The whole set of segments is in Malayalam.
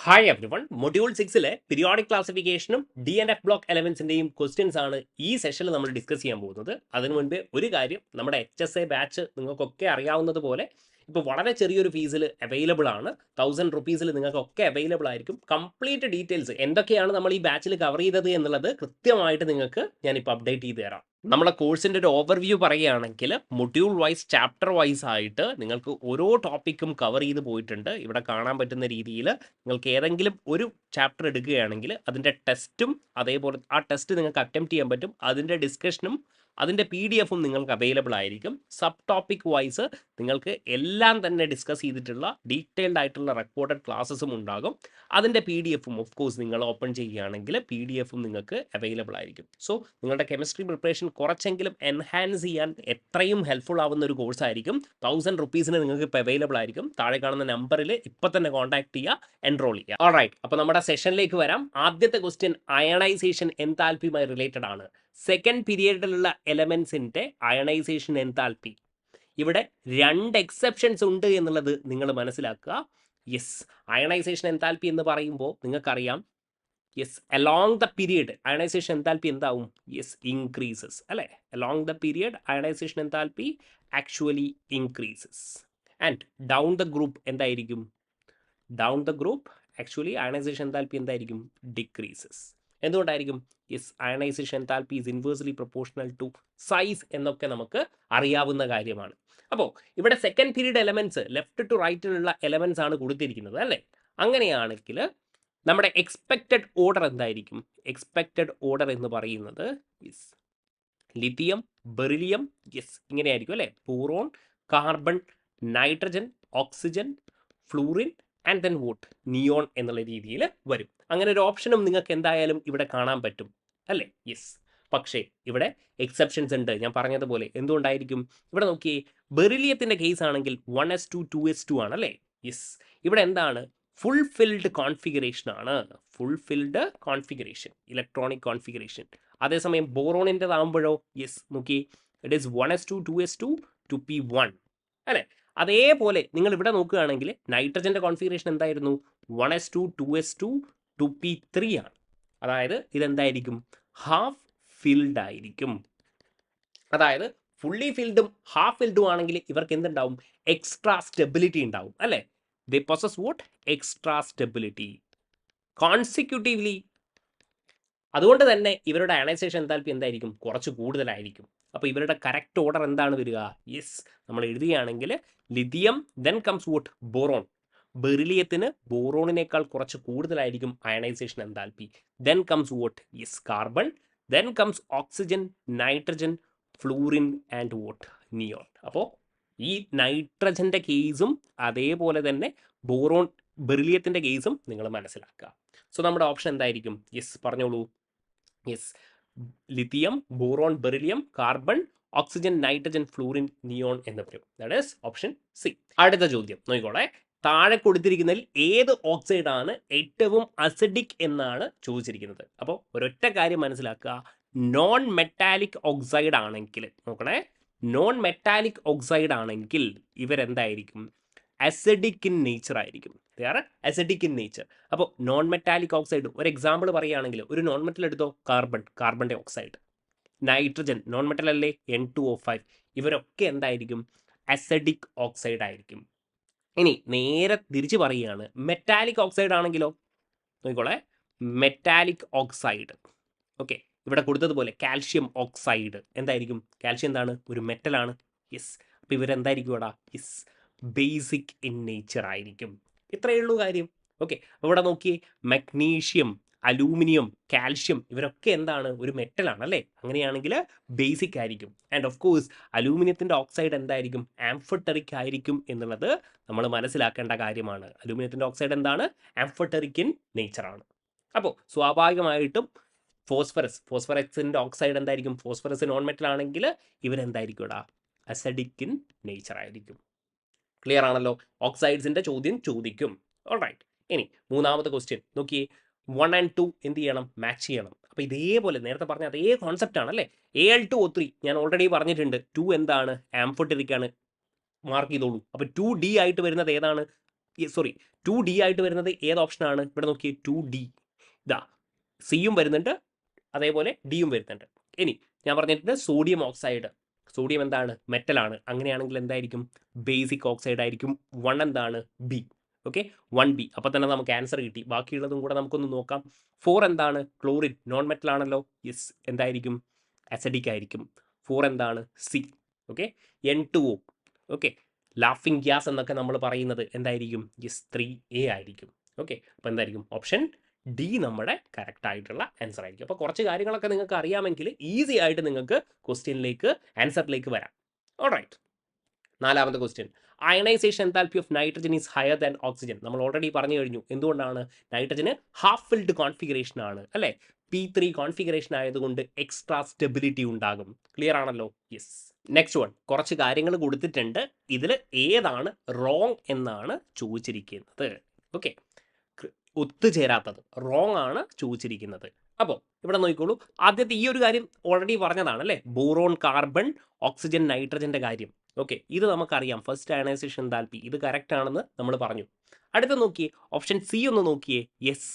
Hi everyone. മൊഡ്യൂൾ 6-ലെ പീരിയോഡിക് ക്ലാസിഫിക്കേഷനും ഡി ആൻഡ് എഫ് ബ്ലോക്ക് എലമെന്റ്സിന്റെയും ക്വസ്റ്റ്യൻസ് ആണ് ഈ സെഷനിൽ നമ്മൾ ഡിസ്കസ് ചെയ്യാൻ പോകുന്നത്. അതിനു മുൻപ് ഒരു കാര്യം, നമ്മുടെ HSA ബാച്ച് നിങ്ങൾക്കൊക്കെ അറിയാവുന്നത് പോലെ ഇപ്പോൾ വളരെ ചെറിയൊരു ഫീസിൽ അവൈലബിൾ ആണ്. 1000 rupees നിങ്ങൾക്കൊക്കെ അവൈലബിൾ ആയിരിക്കും. കംപ്ലീറ്റ് ഡീറ്റെയിൽസ് എന്തൊക്കെയാണ് നമ്മൾ ഈ ബാച്ചിൽ കവർ ചെയ്തത് എന്നുള്ളത് കൃത്യമായിട്ട് നിങ്ങൾക്ക് ഞാനിപ്പോൾ അപ്ഡേറ്റ് ചെയ്ത് തരാം. നമ്മളെ കോഴ്സിൻ്റെ ഒരു ഓവർവ്യൂ പറയുകയാണെങ്കിൽ മൊഡ്യൂൾ വൈസ്, ചാപ്റ്റർ വൈസ് ആയിട്ട് നിങ്ങൾക്ക് ഓരോ ടോപ്പിക്കും കവർ ചെയ്ത് പോയിട്ടുണ്ട്. ഇവിടെ കാണാൻ പറ്റുന്ന രീതിയിൽ നിങ്ങൾക്ക് ഏതെങ്കിലും ഒരു ചാപ്റ്റർ എടുക്കുകയാണെങ്കിൽ അതിൻ്റെ ടെസ്റ്റും അതേപോലെ ആ ടെസ്റ്റ് നിങ്ങൾക്ക് അറ്റംപ്റ്റ് ചെയ്യാൻ പറ്റും. അതിൻ്റെ ഡിസ്കഷനും അതിൻ്റെ PDF-ഉം നിങ്ങൾക്ക് അവൈലബിൾ ആയിരിക്കും. സബ് ടോപ്പിക് വൈസ് നിങ്ങൾക്ക് എല്ലാം തന്നെ ഡിസ്കസ് ചെയ്തിട്ടുള്ള ഡീറ്റെയിൽഡ് ആയിട്ടുള്ള റെക്കോർഡഡ് ക്ലാസ്സസും ഉണ്ടാകും. അതിൻ്റെ PDF-ഉം ഓഫ് കോഴ്സ് നിങ്ങൾ ഓപ്പൺ ചെയ്യുകയാണെങ്കിൽ PDF-ഉം നിങ്ങൾക്ക് അവൈലബിൾ ആയിരിക്കും. സോ നിങ്ങളുടെ കെമിസ്ട്രി പ്രിപ്പറേഷൻ കുറച്ചെങ്കിലും എൻഹാൻസ് ചെയ്യാൻ എത്രയും ഹെൽപ്ഫുൾ ആവുന്ന ഒരു കോഴ്സായിരിക്കും. 1000 rupees നിങ്ങൾക്ക് ഇപ്പോൾ അവൈലബിൾ ആയിരിക്കും. താഴെ കാണുന്ന നമ്പറിൽ ഇപ്പം തന്നെ കോൺടാക്ട് ചെയ്യുക, എൻറോൾ ചെയ്യുക. ഓൾറൈറ്റ്, അപ്പോൾ നമ്മുടെ സെഷനിലേക്ക് വരാം. ആദ്യത്തെ ക്വസ്റ്റ്യൻ അയണൈസേഷൻ എൻതാൽപ്പിയുമായി റിലേറ്റഡ് ആണ്. സെക്കൻഡ് പീരിയഡിലുള്ള എലമെന്റ്സിന്റെ അയണൈസേഷൻ എൻതാൽപ്പി. ഇവിടെ 2 എക്സെപ്ഷൻസ് ഉണ്ട് എന്നുള്ളത് നിങ്ങൾ മനസ്സിലാക്കുക. യെസ്, അയണൈസേഷൻ എൻതാൽപ്പി എന്ന് പറയുമ്പോൾ നിങ്ങൾക്കറിയാം, yes, along the period ionization enthalpy എന്താവും? യെസ്, ഇൻക്രീസസ് അല്ലേ? Along the period ionization enthalpy actually increases. And down the group എന്തായിരിക്കും? Down the group actually ionization enthalpy എന്തായിരിക്കും? ഡിക്രീസസ്. എന്തുകൊണ്ടായിരിക്കും? Yes, ionization enthalpy is inversely proportional to size എന്നൊക്കെ നമുക്ക് അറിയാവുന്ന കാര്യമാണ്. അപ്പോൾ ഇവിടെ second period elements left to റൈറ്റിലുള്ള എലമെന്റ്സ് ആണ് കൊടുത്തിരിക്കുന്നത് അല്ലേ? അങ്ങനെയാണെങ്കിൽ നമ്മുടെ എക്സ്പെക്റ്റഡ് ഓർഡർ എന്തായിരിക്കും? എക്സ്പെക്റ്റഡ് ഓർഡർ എന്ന് പറയുന്നത് യെസ്, ലിഥിയം, ബെറിലിയം, യെസ്, ഇങ്ങനെയായിരിക്കും അല്ലേ? Boron, carbon, nitrogen, oxygen, fluorine and then what, neon എന്നുള്ള രീതിയിൽ വരും. അങ്ങനെ ഒരു ഓപ്ഷനും നിങ്ങൾക്ക് എന്തായാലും ഇവിടെ കാണാൻ പറ്റും അല്ലേ? യെസ്. പക്ഷേ ഇവിടെ എക്സെപ്ഷൻസ് ഉണ്ട്. ഞാൻ പറഞ്ഞതുപോലെ എന്തുകൊണ്ടായിരിക്കും? ഇവിടെ നോക്കിയേ, ബെറിലിയത്തിൻ്റെ കേസ് ആണെങ്കിൽ 1s2 2s2 ആണ് അല്ലേ? യെസ്. ഇവിടെ എന്താണ്? ഫുൾഫിൽഡ് കോൺഫിഗറേഷൻ ആണ്. Fulfilled configuration, electronic configuration. അതേസമയം ബോറോണിൻ്റെതാകുമ്പോഴോ, യെസ്, നോക്കി, it is 1s2 2s2 2p1 അല്ലേ? അതേപോലെ നിങ്ങൾ ഇവിടെ നോക്കുകയാണെങ്കിൽ നൈട്രജൻ്റെ കോൺഫിഗറേഷൻ എന്തായിരുന്നു? 1s2 2s2 2p3 ആണ്. അതായത് ഇതെന്തായിരിക്കും? ഹാഫ് ഫിൽഡ് ആയിരിക്കും. അതായത് ഫുള്ളി ഫിൽഡും ഹാഫ് ഫിൽഡും ആണെങ്കിൽ ഇവർക്ക് എന്തുണ്ടാവും? എക്സ്ട്രാ സ്റ്റെബിലിറ്റി ഉണ്ടാവും അല്ലേ? They possess what? Extra stability. Consecutively അതുകൊണ്ട് തന്നെ ഇവരുടെ അയണൈസേഷൻ എൻതാൽപ്പി എന്തായിരിക്കും? കുറച്ച് കൂടുതലായിരിക്കും. അപ്പോൾ ഇവരുടെ കറക്റ്റ് ഓർഡർ എന്താണ് വരിക? യെസ്, നമ്മൾ എഴുതുകയാണെങ്കിൽ lithium, then comes what? Boron. ബെറിലിയത്തിന് ബോറോണിനേക്കാൾ കുറച്ച് കൂടുതലായിരിക്കും ionization enthalpy. Then comes what? Yes, carbon. Then comes oxygen, nitrogen, fluorine and what? Neon. അപ്പോൾ ഈ നൈട്രജൻ്റെ കേസും അതേപോലെ തന്നെ ബോറോൺ ബെറിലിയത്തിൻ്റെ കേസും നിങ്ങൾ മനസ്സിലാക്കുക. സോ നമ്മുടെ ഓപ്ഷൻ എന്തായിരിക്കും? യെസ്, പറഞ്ഞോളൂ. Yes, lithium, boron, beryllium, carbon, oxygen, nitrogen, fluorine, neon എന്ന് പറയും. That is option C. അടുത്ത ചോദ്യം നോക്കിക്കോളെ. താഴെ കൊടുത്തിരിക്കുന്നതിൽ ഏത് ഓക്സൈഡ് ആണ് ഏറ്റവും അസിഡിക് എന്നാണ് ചോദിച്ചിരിക്കുന്നത്. അപ്പോൾ ഒരൊറ്റ കാര്യം മനസ്സിലാക്കുക, നോൺ മെറ്റാലിക് ഓക്സൈഡ് ആണെങ്കിൽ, നോക്കണേ, നോൺ മെറ്റാലിക് ഓക്സൈഡ് ആണെങ്കിൽ ഇവരെന്തായിരിക്കും? അസിഡിക് ഇൻ നേച്ചർ ആയിരിക്കും. They are acidic in nature. അപ്പോൾ നോൺ മെറ്റാലിക് ഓക്സൈഡ് ഒരു എക്സാമ്പിൾ പറയുകയാണെങ്കിൽ, ഒരു നോൺ മെറ്റൽ എടുത്തോ, കാർബൺ, കാർബണിൻ്റെ ഓക്സൈഡ്. നൈട്രജൻ നോൺ മെറ്റൽ അല്ലേ, N2O5. ഇവരൊക്കെ എന്തായിരിക്കും? അസിഡിക് ഓക്സൈഡ് ആയിരിക്കും. ഇനി നേരെ തിരിച്ച് പറയുകയാണ്, മെറ്റാലിക് ഓക്സൈഡ് ആണെങ്കിലോ, നോക്കിക്കോളെ, മെറ്റാലിക് ഓക്സൈഡ്. ഓക്കെ, ഇവിടെ കൊടുത്തതുപോലെ കാൽഷ്യം ഓക്സൈഡ് എന്തായിരിക്കും? കാൽഷ്യം എന്താണ്? ഒരു മെറ്റലാണ്. യെസ്. അപ്പോൾ ഇവരെന്തായിരിക്കും ഇവിടെ? യെസ്, ബേസിക് ഇൻ നേച്ചർ ആയിരിക്കും. ഇത്രയേ ഉള്ളൂ കാര്യം. ഓക്കെ, ഇവിടെ നോക്കിയേ, മഗ്നീഷ്യം, അലൂമിനിയം, കാൽഷ്യം, ഇവരൊക്കെ എന്താണ്? ഒരു മെറ്റലാണ് അല്ലേ? അങ്ങനെയാണെങ്കിൽ ബേസിക് ആയിരിക്കും. ആൻഡ് ഓഫ് കോഴ്സ് അലൂമിനിയത്തിൻ്റെ ഓക്സൈഡ് എന്തായിരിക്കും? ആംഫോടെറിക് ആയിരിക്കും എന്നുള്ളത് നമ്മൾ മനസ്സിലാക്കേണ്ട കാര്യമാണ്. അലൂമിനിയത്തിൻ്റെ ഓക്സൈഡ് എന്താണ്? ആംഫോടെറിക് ഇൻ നേച്ചറാണ്. അപ്പോൾ സ്വാഭാവികമായിട്ടും ഫോസ്ഫറസിൻ്റെ ഓക്സൈഡ് എന്തായിരിക്കും? ഫോസ്ഫറസ് നോൺ മെറ്റൽ ആണെങ്കിൽ ഇവരെന്തായിരിക്കും ഇവിടെ? അസിഡിക് ഇൻ നേച്ചർ ആയിരിക്കും. ക്ലിയർ ആണല്ലോ? ഓക്സൈഡ്സിൻ്റെ ചോദ്യം ചോദിക്കും. ഓൾറൈറ്റ്. ഇനി മൂന്നാമത്തെ ക്വസ്റ്റ്യൻ നോക്കിയേ, 1 and 2 എന്ത് ചെയ്യണം? മാച്ച് ചെയ്യണം. അപ്പോൾ ഇതേപോലെ നേരത്തെ പറഞ്ഞ അതേ കോൺസെപ്റ്റ് ആണ് അല്ലേ? Al2O3 ഞാൻ ഓൾറെഡി പറഞ്ഞിട്ടുണ്ട്. 2 എന്താണ്? ആംഫോടെറിക് ആണ്. മാർക്ക് ചെയ്തോളൂ. അപ്പോൾ 2D ആയിട്ട് വരുന്നത് ഏതാണ്? സോറി 2D ആയിട്ട് വരുന്നത് ഏത് ഓപ്ഷനാണ്? ഇവിടെ നോക്കിയേ 2D, ഇതാ സിയും വരുന്നുണ്ട്, അതേപോലെ ഡിയും വരുന്നുണ്ട്. ഇനി ഞാൻ പറഞ്ഞിട്ടുണ്ട് സോഡിയം ഓക്സൈഡ്, സോഡിയം എന്താണ്? മെറ്റലാണ്. അങ്ങനെയാണെങ്കിൽ എന്തായിരിക്കും? ബേസിക് ഓക്സൈഡ് ആയിരിക്കും. 1 എന്താണ്? ബി. Okay, 1B. അപ്പോൾ തന്നെ നമുക്ക് ആൻസർ കിട്ടി. ബാക്കിയുള്ളതും കൂടെ നമുക്കൊന്ന് നോക്കാം. 4 എന്താണ്? ക്ലോറിൻ, നോൺ മെറ്റൽ ആണല്ലോ. യെസ്, എന്തായിരിക്കും? അസിഡിക് ആയിരിക്കും. 4 എന്താണ്? C. Okay, N2O. Okay, laughing gas എന്നൊക്കെ നമ്മൾ പറയുന്നത് എന്തായിരിക്കും? യെസ്, 3A ആയിരിക്കും. ഓക്കെ, അപ്പോൾ എന്തായിരിക്കും? ഓപ്ഷൻ ഡി നമ്മുടെ കറക്റ്റ് ആയിട്ടുള്ള ആൻസർ ആയിരിക്കും. അപ്പോൾ കുറച്ച് കാര്യങ്ങളൊക്കെ നിങ്ങൾക്ക് അറിയാമെങ്കിൽ ഈസി ആയിട്ട് നിങ്ങൾക്ക് ക്വസ്റ്റ്യനിലേക്ക്, ആൻസറിലേക്ക് വരാം. ഓൾറൈറ്റ്, 4ാമത്തെ question. Ionization enthalpy of nitrogen is higher than oxygen. നമ്മൾ ഓൾറെഡി പറഞ്ഞു കഴിഞ്ഞു. എന്തുകൊണ്ടാണ്? നൈട്രജന് ഹാഫ് ഫിൽഡ് കോൺഫിഗറേഷൻ ആണ് അല്ലേ? P3 കോൺഫിഗറേഷൻ ആയതുകൊണ്ട് എക്സ്ട്രാ സ്റ്റെബിലിറ്റി ഉണ്ടാകും. ക്ലിയർ ആണല്ലോ? യെസ്. നെക്സ്റ്റ് വൺ, കുറച്ച് കാര്യങ്ങൾ കൊടുത്തിട്ടുണ്ട്. ഇതിൽ ഏതാണ് റോങ് എന്നാണ് ചോദിച്ചിരിക്കുന്നത്. ഓക്കെ, ഒത്തുചേരാത്തത് റോങ് ആണ് ചോദിച്ചിരിക്കുന്നത്. അപ്പോൾ ഇവിടെ നോക്കിക്കോളൂ. ആദ്യത്തെ ഈ ഒരു കാര്യം ഓൾറെഡി പറഞ്ഞതാണ് അല്ലേ? ബോറോൺ, കാർബൺ, ഓക്സിജൻ, നൈട്രജൻ്റെ കാര്യം. ഓക്കെ, ഇത് നമുക്കറിയാം. ഫസ്റ്റ് അയണൈസേഷൻ എൻതാൽപ്പി ഇത് കറക്റ്റ് ആണെന്ന് നമ്മൾ പറഞ്ഞു. അടുത്ത നോക്കിയേ, ഓപ്ഷൻ സി ഒന്ന് നോക്കിയേ. യെസ്,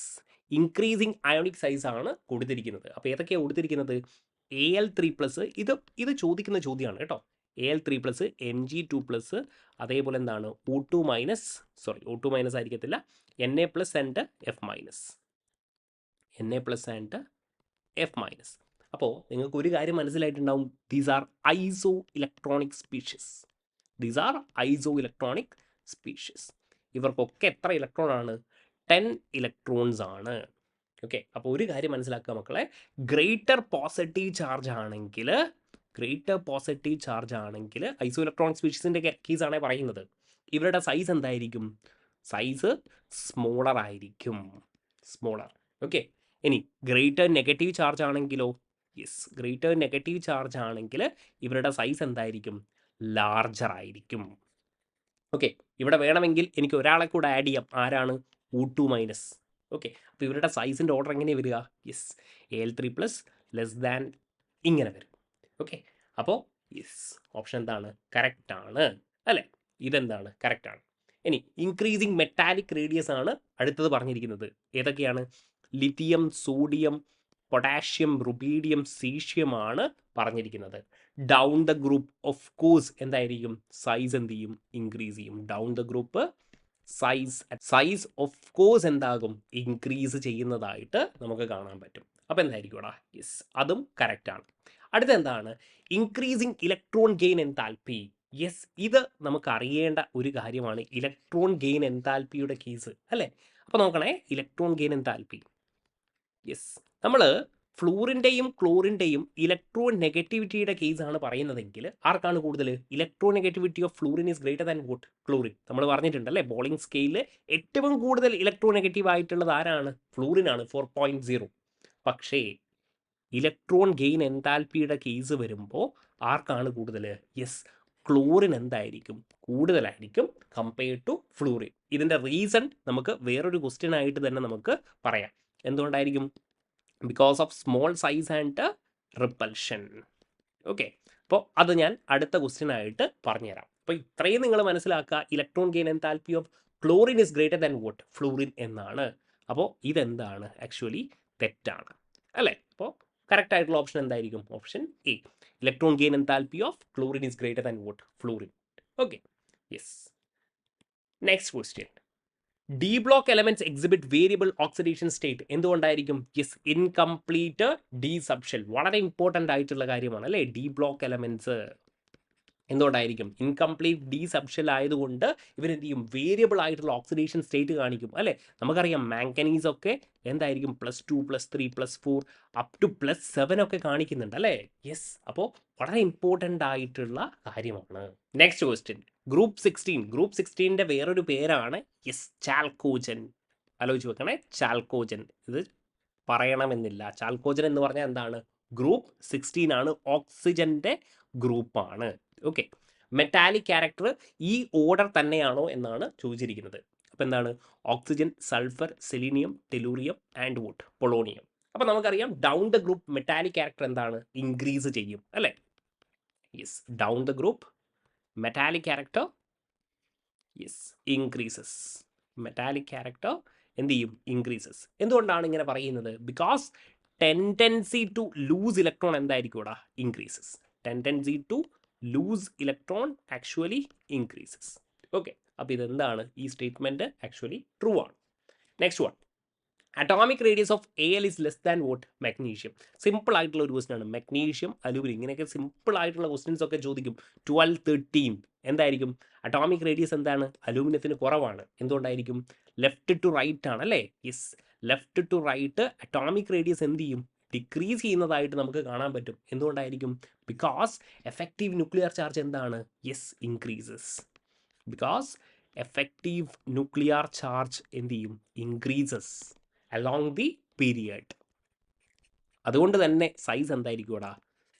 ഇൻക്രീസിങ് അയോണിക് സൈസ് ആണ് കൊടുത്തിരിക്കുന്നത്. അപ്പോൾ ഏതൊക്കെയാണ് കൊടുത്തിരിക്കുന്നത്? Al3+, ഇത് ചോദിക്കുന്ന ചോദ്യമാണ് കേട്ടോ. Al3+, Mg2+, അതേപോലെ എന്താണ്? O2-, സോറി O2- ആയിരിക്കത്തില്ല, Na+ and F-. Na+ and F-. അപ്പോൾ നിങ്ങൾക്ക് ഒരു കാര്യം മനസ്സിലായിട്ടുണ്ടാവും. These are iso electronic species. These are iso electronic species. ഇവർക്കൊക്കെ എത്ര ഇലക്ട്രോൺ ആണ്? 10 ഇലക്ട്രോൺസ് ആണ്. ഓക്കെ, അപ്പോൾ ഒരു കാര്യം മനസ്സിലാക്കുക മക്കളെ. ഗ്രേറ്റർ പോസിറ്റീവ് ചാർജ് ആണെങ്കിൽ ഐസോ ഇലക്ട്രോണിക് സ്പീഷീസിൻ്റെ കേസാണ് പറയുന്നത്. ഇവരുടെ സൈസ് എന്തായിരിക്കും? സൈസ് സ്മോളർ ആയിരിക്കും. സ്മോളർ. ഓക്കെ, ഇനി ഗ്രേറ്റർ നെഗറ്റീവ് ചാർജ് ആണെങ്കിലോ? യെസ്, ഗ്രേറ്റർ നെഗറ്റീവ് ചാർജ് ആണെങ്കിൽ ഇവരുടെ സൈസ് എന്തായിരിക്കും? ലാർജർ ആയിരിക്കും. ഓക്കെ, ഇവിടെ വേണമെങ്കിൽ എനിക്ക് ഒരാളെ കൂടെ ആഡ് ചെയ്യാം. ആരാണ്? O2-. ഓക്കെ, അപ്പോൾ ഇവരുടെ സൈസിൻ്റെ ഓർഡർ എങ്ങനെയാണ് വരിക? യെസ്, Al3+ ലെസ് ദാൻ ഇങ്ങനെ വരും. ഓക്കെ, അപ്പോൾ യെസ്, ഓപ്ഷൻ എന്താണ്? കറക്റ്റ് ആണ് അല്ലേ? ഇതെന്താണ്? കറക്റ്റ് ആണ്. ഇനി ഇൻക്രീസിങ് മെറ്റാലിക് റേഡിയസ് ആണ് അടുത്തത് പറഞ്ഞിരിക്കുന്നത്. ഏതൊക്കെയാണ്? Lithium, sodium, potassium, rubidium, caesium ആണ് പറഞ്ഞിരിക്കുന്നത്. Down the group of course എന്തായിരിക്കും? സൈസ് എന്ത് ചെയ്യും? ഇൻക്രീസ് ചെയ്യും. Down the group size of course എന്താകും? ഇൻക്രീസ് ചെയ്യുന്നതായിട്ട് നമുക്ക് കാണാൻ പറ്റും. അപ്പോൾ എന്തായിരിക്കും? യെസ്, അതും കറക്റ്റ് ആണ്. അടുത്ത എന്താണ്? Increasing electron gain enthalpy. Yes, ഇത് നമുക്ക് അറിയേണ്ട ഒരു കാര്യമാണ്. ഇലക്ട്രോൺ ഗെയിൻ എൻതാൽപ്പിയുടെ കേസ് അല്ലേ? അപ്പോൾ നോക്കണേ, ഇലക്ട്രോൺ ഗെയിൻ എൻതാൽപ്പി. യെസ്, നമ്മൾ ഫ്ലൂറിൻ്റെയും ക്ലോറിൻ്റെയും ഇലക്ട്രോൺ നെഗറ്റിവിറ്റിയുടെ കേസാണ് പറയുന്നതെങ്കിൽ ആർക്കാണ് കൂടുതൽ? Electron negativity of fluorine is greater than vote? Chlorine. നമ്മൾ പറഞ്ഞിട്ടുണ്ട് അല്ലേ? ബോളിംഗ് സ്കെയിലിൽ ഏറ്റവും കൂടുതൽ ഇലക്ട്രോൺ നെഗറ്റീവ് ആയിട്ടുള്ളത് ആരാണ്? ഫ്ലൂറിനാണ്, 4.0. പക്ഷേ ഇലക്ട്രോൺ ഗെയിൻ എൻതാൽപ്പിയുടെ കേസ് വരുമ്പോൾ ആർക്കാണ് കൂടുതൽ? യെസ്, ക്ലോറിൻ എന്തായിരിക്കും? കൂടുതലായിരിക്കും കമ്പയർഡ് ടു ഫ്ലൂറിൻ. ഇതിൻ്റെ റീസൺ നമുക്ക് വേറൊരു ക്വസ്റ്റ്യൻ ആയിട്ട് തന്നെ നമുക്ക് പറയാം. എന്തുകൊണ്ടായിരിക്കും? Because of small size and repulsion. Okay, അപ്പോൾ അത് ഞാൻ അടുത്ത ക്വസ്റ്റ്യൻ ആയിട്ട് പറഞ്ഞുതരാം. അപ്പോൾ ഇത്രയും നിങ്ങൾ മനസ്സിലാക്കുക. Electron gain enthalpy of chlorine is greater than what? Fluorine എന്നാണ്. അപ്പോൾ ഇതെന്താണ്? ആക്ച്വലി തെറ്റാണ് അല്ലേ? അപ്പോൾ കറക്റ്റ് ആയിട്ടുള്ള ഓപ്ഷൻ എന്തായിരിക്കും? Option A. Electron gain enthalpy of chlorine is greater than what? Fluorine. Okay, yes. Next question. D block elements exhibit variable oxidation state. എന്തുകൊണ്ടായിരിക്കും? Yes, incomplete D subshell. വളരെ ഇമ്പോർട്ടൻ്റ് ആയിട്ടുള്ള കാര്യമാണ് അല്ലേ? ഡി ബ്ലോക്ക് എലമെന്റ്സ് എന്തുകൊണ്ടായിരിക്കും? ഇൻകംപ്ലീറ്റ് ഡി സബ്ഷെൽ ആയതുകൊണ്ട് ഇവരെന്ത് ചെയ്യും? വേരിയബിൾ ആയിട്ടുള്ള ഓക്സിഡേഷൻ സ്റ്റേറ്റ് കാണിക്കും അല്ലേ? നമുക്കറിയാം മാംഗനീസ് ഒക്കെ എന്തായിരിക്കും? +2, +3, +4 അപ് ടു +7 ഒക്കെ കാണിക്കുന്നുണ്ട് അല്ലേ? യെസ്, അപ്പോൾ വളരെ ഇമ്പോർട്ടൻ്റ് ആയിട്ടുള്ള കാര്യമാണ്. Next question. ഗ്രൂപ്പ് 16ൻ്റെ വേറൊരു പേരാണ് യെസ് ചാൽക്കോജൻ. ആലോചിച്ച് വെക്കണേ, ചാൽക്കോജൻ. ഇത് പറയണമെന്നില്ല. ചാൽക്കോജൻ എന്ന് പറഞ്ഞാൽ എന്താണ്? ഗ്രൂപ്പ് 16 ആണ്, ഓക്സിജൻ്റെ ഗ്രൂപ്പാണ്. ഓക്കെ, മെറ്റാലിക് ക്യാരക്ടർ ഈ ഓർഡർ തന്നെയാണോ എന്നാണ് ചോദിച്ചിരിക്കുന്നത്. അപ്പോൾ എന്താണ്? Oxygen, sulphur, selenium, tellurium and what? Polonium. അപ്പോൾ നമുക്കറിയാം down the group metallic character എന്താണ്? ഇൻക്രീസ് ചെയ്യും അല്ലേ? Yes, down the group metallic character yes increases. Metallic character എന്ത് ചെയ്യും? ഇൻക്രീസസ്. എന്തുകൊണ്ടാണ് ഇങ്ങനെ പറയുന്നത്? Because tendency to lose electron എന്തായിരിക്കും ഇവിടെ? Increases. Tendency to lose electron actually increases. Okay, അപ്പോൾ ഇതെന്താണ്? ഈ സ്റ്റേറ്റ്മെൻറ്റ് ആക്ച്വലി ട്രൂ ആണ്. Next one, atomic radius of AL is less than vote? Magnesium. Simple ആയിട്ടുള്ള ഒരു ക്വസ്റ്റൻ ആണ്. മെഗ്നീഷ്യം, അലൂമിനിയം, ഇങ്ങനെയൊക്കെ സിമ്പിൾ ആയിട്ടുള്ള ക്വസ്റ്റ്യൻസ് ഒക്കെ ചോദിക്കും. 12, 13 എന്തായിരിക്കും? അറ്റോമിക് റേഡിയസ് എന്താണ്? അലൂമിനിയത്തിന് കുറവാണ്. എന്തുകൊണ്ടായിരിക്കും? ലെഫ്റ്റ് ടു റൈറ്റ് ആണ് അല്ലേ? Yes, left to right atomic radius എന്ത് ചെയ്യും? ഡിക്രീസ് ചെയ്യുന്നതായിട്ട് നമുക്ക് കാണാൻ പറ്റും. എന്തുകൊണ്ടായിരിക്കും? ബിക്കോസ് എഫക്റ്റീവ് ന്യൂക്ലിയർ ചാർജ് എന്താണ്? Yes, increases. Because effective nuclear charge എന്ത് ചെയ്യും? Increases along the period. അതുകൊണ്ട് തന്നെ സൈസ് എന്തായിരിക്കും ഇവിടെ?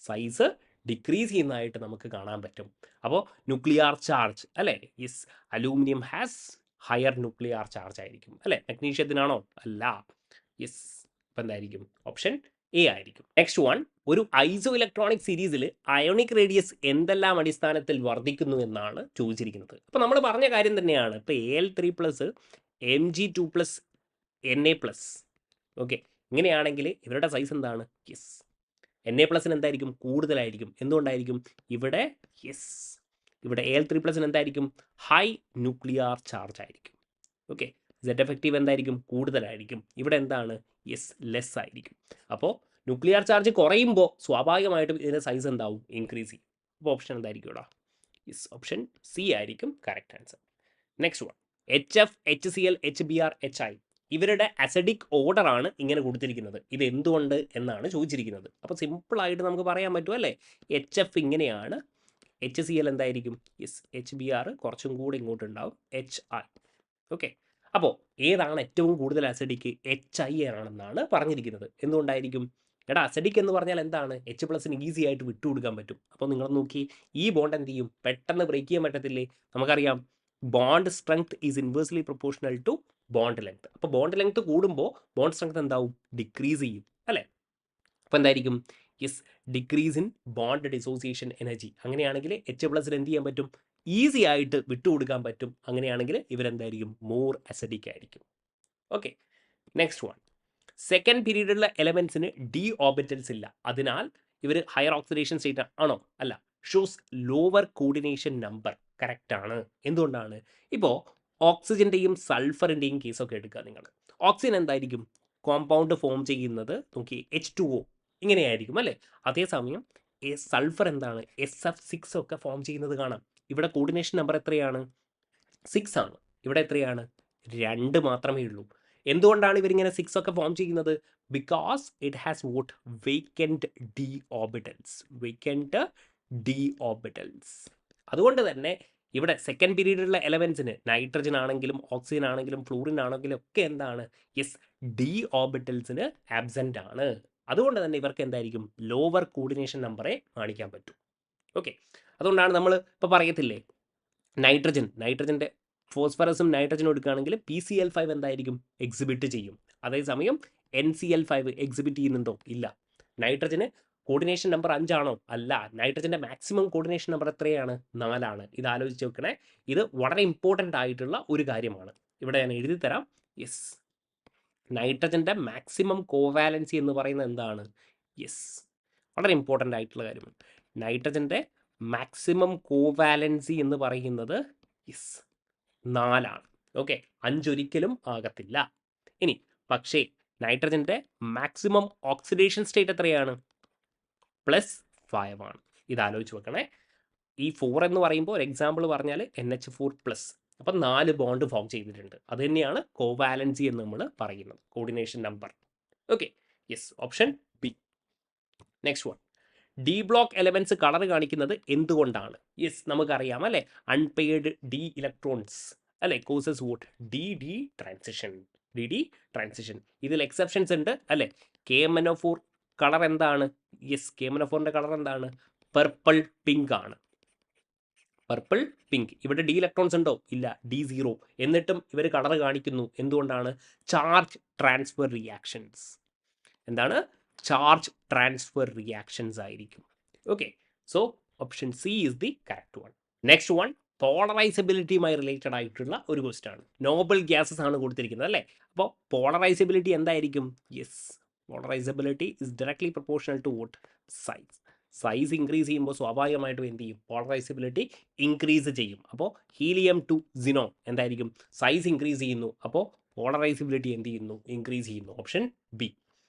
സൈസ് ഡിക്രീസ് ചെയ്യുന്നതായിട്ട് നമുക്ക് കാണാൻ പറ്റും. അപ്പോൾ ന്യൂക്ലിയർ ചാർജ് അല്ലേ? Yes, aluminium has higher nuclear charge ആയിരിക്കും അല്ലേ? മെഗ്നീഷ്യത്തിനാണോ? അല്ല. യെസ്, അപ്പം എന്തായിരിക്കും? ഓപ്ഷൻ എ ആയിരിക്കും. നെക്സ്റ്റ് വൺ, ഒരു ഐസോ ഇലക്ട്രോണിക് സീരീസിൽ അയോണിക് റേഡിയസ് എന്തെല്ലാം അടിസ്ഥാനത്തിൽ വർദ്ധിക്കുന്നു എന്നാണ് ചോദിച്ചിരിക്കുന്നത്. അപ്പോൾ നമ്മൾ പറഞ്ഞ കാര്യം തന്നെയാണ്. ഇപ്പോൾ Al3+, Mg2+, Na+. ഓക്കെ, ഇങ്ങനെയാണെങ്കിൽ ഇവരുടെ സൈസ് എന്താണ്? യെസ്, Na+ന് എന്തായിരിക്കും? കൂടുതലായിരിക്കും. എന്തുകൊണ്ടായിരിക്കും? ഇവിടെ യെസ്, ഇവിടെ Al3+ന് എന്തായിരിക്കും? ഹൈ ന്യൂക്ലിയർ ചാർജ് ആയിരിക്കും. ഓക്കെ, Z എഫക്റ്റീവ് എന്തായിരിക്കും? കൂടുതലായിരിക്കും. ഇവിടെ എന്താണ്? യെസ്, ലെസ് ആയിരിക്കും. അപ്പോൾ ന്യൂക്ലിയർ ചാർജ് കുറയുമ്പോൾ സ്വാഭാവികമായിട്ടും ഇതിൻ്റെ സൈസ് എന്താവും? ഇൻക്രീസ് ചെയ്യും. അപ്പോൾ ഓപ്ഷൻ എന്തായിരിക്കും ഇവിടെ? യെസ്, ഓപ്ഷൻ സി ആയിരിക്കും correct answer. Next one, HF, HCl, HBr, HI ഇവരുടെ അസിഡിക് ഓർഡർ ആണ് ഇങ്ങനെ കൊടുത്തിരിക്കുന്നത്. ഇത് എന്തുകൊണ്ട് എന്നാണ് ചോദിച്ചിരിക്കുന്നത്. അപ്പോൾ സിമ്പിളായിട്ട് നമുക്ക് പറയാൻ പറ്റും അല്ലേ? HF ഇങ്ങനെയാണ്, HCl എന്തായിരിക്കും? യെസ്, HBr കുറച്ചും കൂടി ഇങ്ങോട്ടുണ്ടാവും, HI. ഓക്കെ, അപ്പോൾ ഏതാണ് ഏറ്റവും കൂടുതൽ അസിഡിക്? HI ആണെന്നാണ് പറഞ്ഞിരിക്കുന്നത്. എന്തുകൊണ്ടായിരിക്കും? എടാ, അസിഡിക് എന്ന് പറഞ്ഞാൽ എന്താണ്? H+ന് ഈസി ആയിട്ട് വിട്ടുകൊടുക്കാൻ പറ്റും. അപ്പോൾ നിങ്ങൾ നോക്കി, ഈ ബോണ്ട് എന്ത് ചെയ്യും? പെട്ടെന്ന് ബ്രേക്ക് ചെയ്യാൻ പറ്റത്തില്ലേ? നമുക്കറിയാം bond strength is inversely proportional to bond length. അപ്പോൾ ബോണ്ട് ലെങ്ത് കൂടുമ്പോൾ ബോണ്ട് സ്ട്രെങ്ത് എന്താവും? ഡിക്രീസ് ചെയ്യും അല്ലേ? അപ്പോൾ എന്തായിരിക്കും? Yes, decrease in bond dissociation energy. അങ്ങനെയാണെങ്കിൽ H+ന് എന്ത് ചെയ്യാൻ പറ്റും? ഈസി ആയിട്ട് വിട്ടുകൊടുക്കാൻ പറ്റും. അങ്ങനെയാണെങ്കിൽ ഇവരെന്തായിരിക്കും? മോർ അസിഡിക് ആയിരിക്കും. ഓക്കെ, നെക്സ്റ്റ് വൺ, സെക്കൻഡ് പീരീഡിലുള്ള എലമെൻസിന് ഡി ഓർബിറ്റൽസ് ഇല്ല, അതിനാൽ ഇവർ ഹയർ ഓക്സിഡേഷൻ സ്റ്റേറ്റ് ആണോ? അല്ല. Shows lower coordination number. Correct ആണ്. എന്തുകൊണ്ടാണ്? ഇപ്പോൾ ഓക്സിജൻ്റെയും സൾഫറിൻ്റെയും കേസൊക്കെ എടുക്കുക നിങ്ങൾ. ഓക്സിജൻ എന്തായിരിക്കും? കോമ്പൗണ്ട് ഫോം ചെയ്യുന്നത് നോക്കി, H2O ഇങ്ങനെയായിരിക്കും അല്ലേ? അതേസമയം സൾഫർ എന്താണ്? SF6 ഒക്കെ ഫോം ചെയ്യുന്നത് കാണാം. ഇവിടെ കോർഡിനേഷൻ നമ്പർ എത്രയാണ്? 6 ആണ്. ഇവിടെ എത്രയാണ്? 2 മാത്രമേ ഉള്ളൂ. എന്തുകൊണ്ടാണ് ഇവരിങ്ങനെ 6 ഒക്കെ ഫോം ചെയ്യുന്നത്? Because it has vote? Vacant D orbitals. Vacant D orbitals. അതുകൊണ്ട് തന്നെ ഇവിടെ സെക്കൻഡ് പീരീഡിലുള്ള എലമെൻസിന് നൈട്രജൻ ആണെങ്കിലും ഓക്സിജൻ ആണെങ്കിലും ഫ്ലൂറിൻ ആണെങ്കിലും ഒക്കെ എന്താണ്? യെസ്, ഡി ഓർബിറ്റൽസിന് ആബ്സെൻ്റ് ആണ്. അതുകൊണ്ട് തന്നെ ഇവർക്ക് എന്തായിരിക്കും? ലോവർ കോർഡിനേഷൻ നമ്പറെ കാണിക്കാൻ പറ്റും. ഓക്കെ, അതുകൊണ്ടാണ് നമ്മൾ ഇപ്പോൾ പറയത്തില്ലേ, നൈട്രജൻ്റെ ഫോസ്ഫറസും നൈട്രജനും എടുക്കുകയാണെങ്കിൽ PCl5 എന്തായിരിക്കും? എക്സിബിറ്റ് ചെയ്യും. അതേസമയം NCl5 എക്സിബിറ്റ് ചെയ്യുന്നുണ്ടോ? ഇല്ല. നൈട്രജന് കോർഡിനേഷൻ നമ്പർ 5 ആണോ? അല്ല. നൈട്രജൻ്റെ മാക്സിമം കോർഡിനേഷൻ നമ്പർ എത്രയാണ്? 4 ആണ്. ഇത് ആലോചിച്ച് വെക്കണേ. ഇത് വളരെ ഇമ്പോർട്ടൻ്റ് ആയിട്ടുള്ള ഒരു കാര്യമാണ്. ഇവിടെ ഞാൻ എഴുതി തരാം. യെസ്, നൈട്രജൻ്റെ മാക്സിമം കോവാലൻസി എന്ന് പറയുന്നത് എന്താണ്? യെസ്, വളരെ ഇമ്പോർട്ടൻ്റ് ആയിട്ടുള്ള കാര്യമാണ്. നൈട്രജൻ്റെ മാക്സിമം കോവാലൻസി എന്ന് പറയുന്നത് യെസ് 4 ആണ്. ഓക്കെ, 5 ഒരിക്കലും ആകത്തില്ല. ഇനി പക്ഷേ നൈട്രജൻ്റെ മാക്സിമം ഓക്സിഡേഷൻ സ്റ്റേറ്റ് എത്രയാണ്? +5 ആണ്. ഇത് ആലോചിച്ച് വെക്കണേ. ഈ 4 എന്ന് പറയുമ്പോൾ ഒരു എക്സാമ്പിൾ പറഞ്ഞാൽ NH4+. അപ്പം 4 ബോണ്ട് ഫോം ചെയ്തിട്ടുണ്ട്. അത് തന്നെയാണ് കോവാലൻസി എന്ന് നമ്മൾ പറയുന്നത്, coordination number. Okay, yes, option B. Next one, D block elements colour കാണിക്കുന്നത് എന്തുകൊണ്ടാണ്? യെസ്, നമുക്കറിയാം അല്ലേ, അൺപെയ്ഡ് ഡി ഇലക്ട്രോൺസ് അല്ലേ, കോസസ് വോട്ട്? D transition. ഇതിൽ എക്സെപ്ഷൻസ് ഉണ്ട് അല്ലേ. KMnO4 കളർ എന്താണ്? യെസ്, KMnO4ൻ്റെ കളർ എന്താണ്? പർപ്പിൾ പിങ്ക് ആണ്. Purple pink. ഇവിടെ ഡി ഇലക്ട്രോൺസ് ഉണ്ടോ? ഇല്ല, D0. എന്നിട്ടും ഇവർ കളർ കാണിക്കുന്നു. എന്തുകൊണ്ടാണ്? Charge transfer reactions. എന്താണ്? ചാർജ് ട്രാൻസ്ഫർ റിയാക്ഷൻസ് ആയിരിക്കും. Okay, so option C is the correct one. Next one, പോളറൈസബിലിറ്റിയുമായി റിലേറ്റഡ് ആയിട്ടുള്ള ഒരു ക്വസ്റ്റ്യൻ ആണ്. നോബൽ ഗ്യാസസ് ആണ് കൊടുത്തിരിക്കുന്നത് അല്ലേ. അപ്പോൾ പോളറൈസബിലിറ്റി എന്തായിരിക്കും? Yes, polarizability is directly proportional to what size. Size increase ചെയ്യുമ്പോൾ സ്വാഭാവികമായിട്ടും എന്ത് ചെയ്യും? പോളറൈസബിലിറ്റി ഇൻക്രീസ് ചെയ്യും. അപ്പോൾ ഹീലിയം ടു സിനോൺ എന്തായിരിക്കും? സൈസ് ഇൻക്രീസ് ചെയ്യുന്നു, അപ്പോൾ പോളറൈസബിലിറ്റി എന്ത് ചെയ്യുന്നു? ഇൻക്രീസ് ചെയ്യുന്നു. Option B.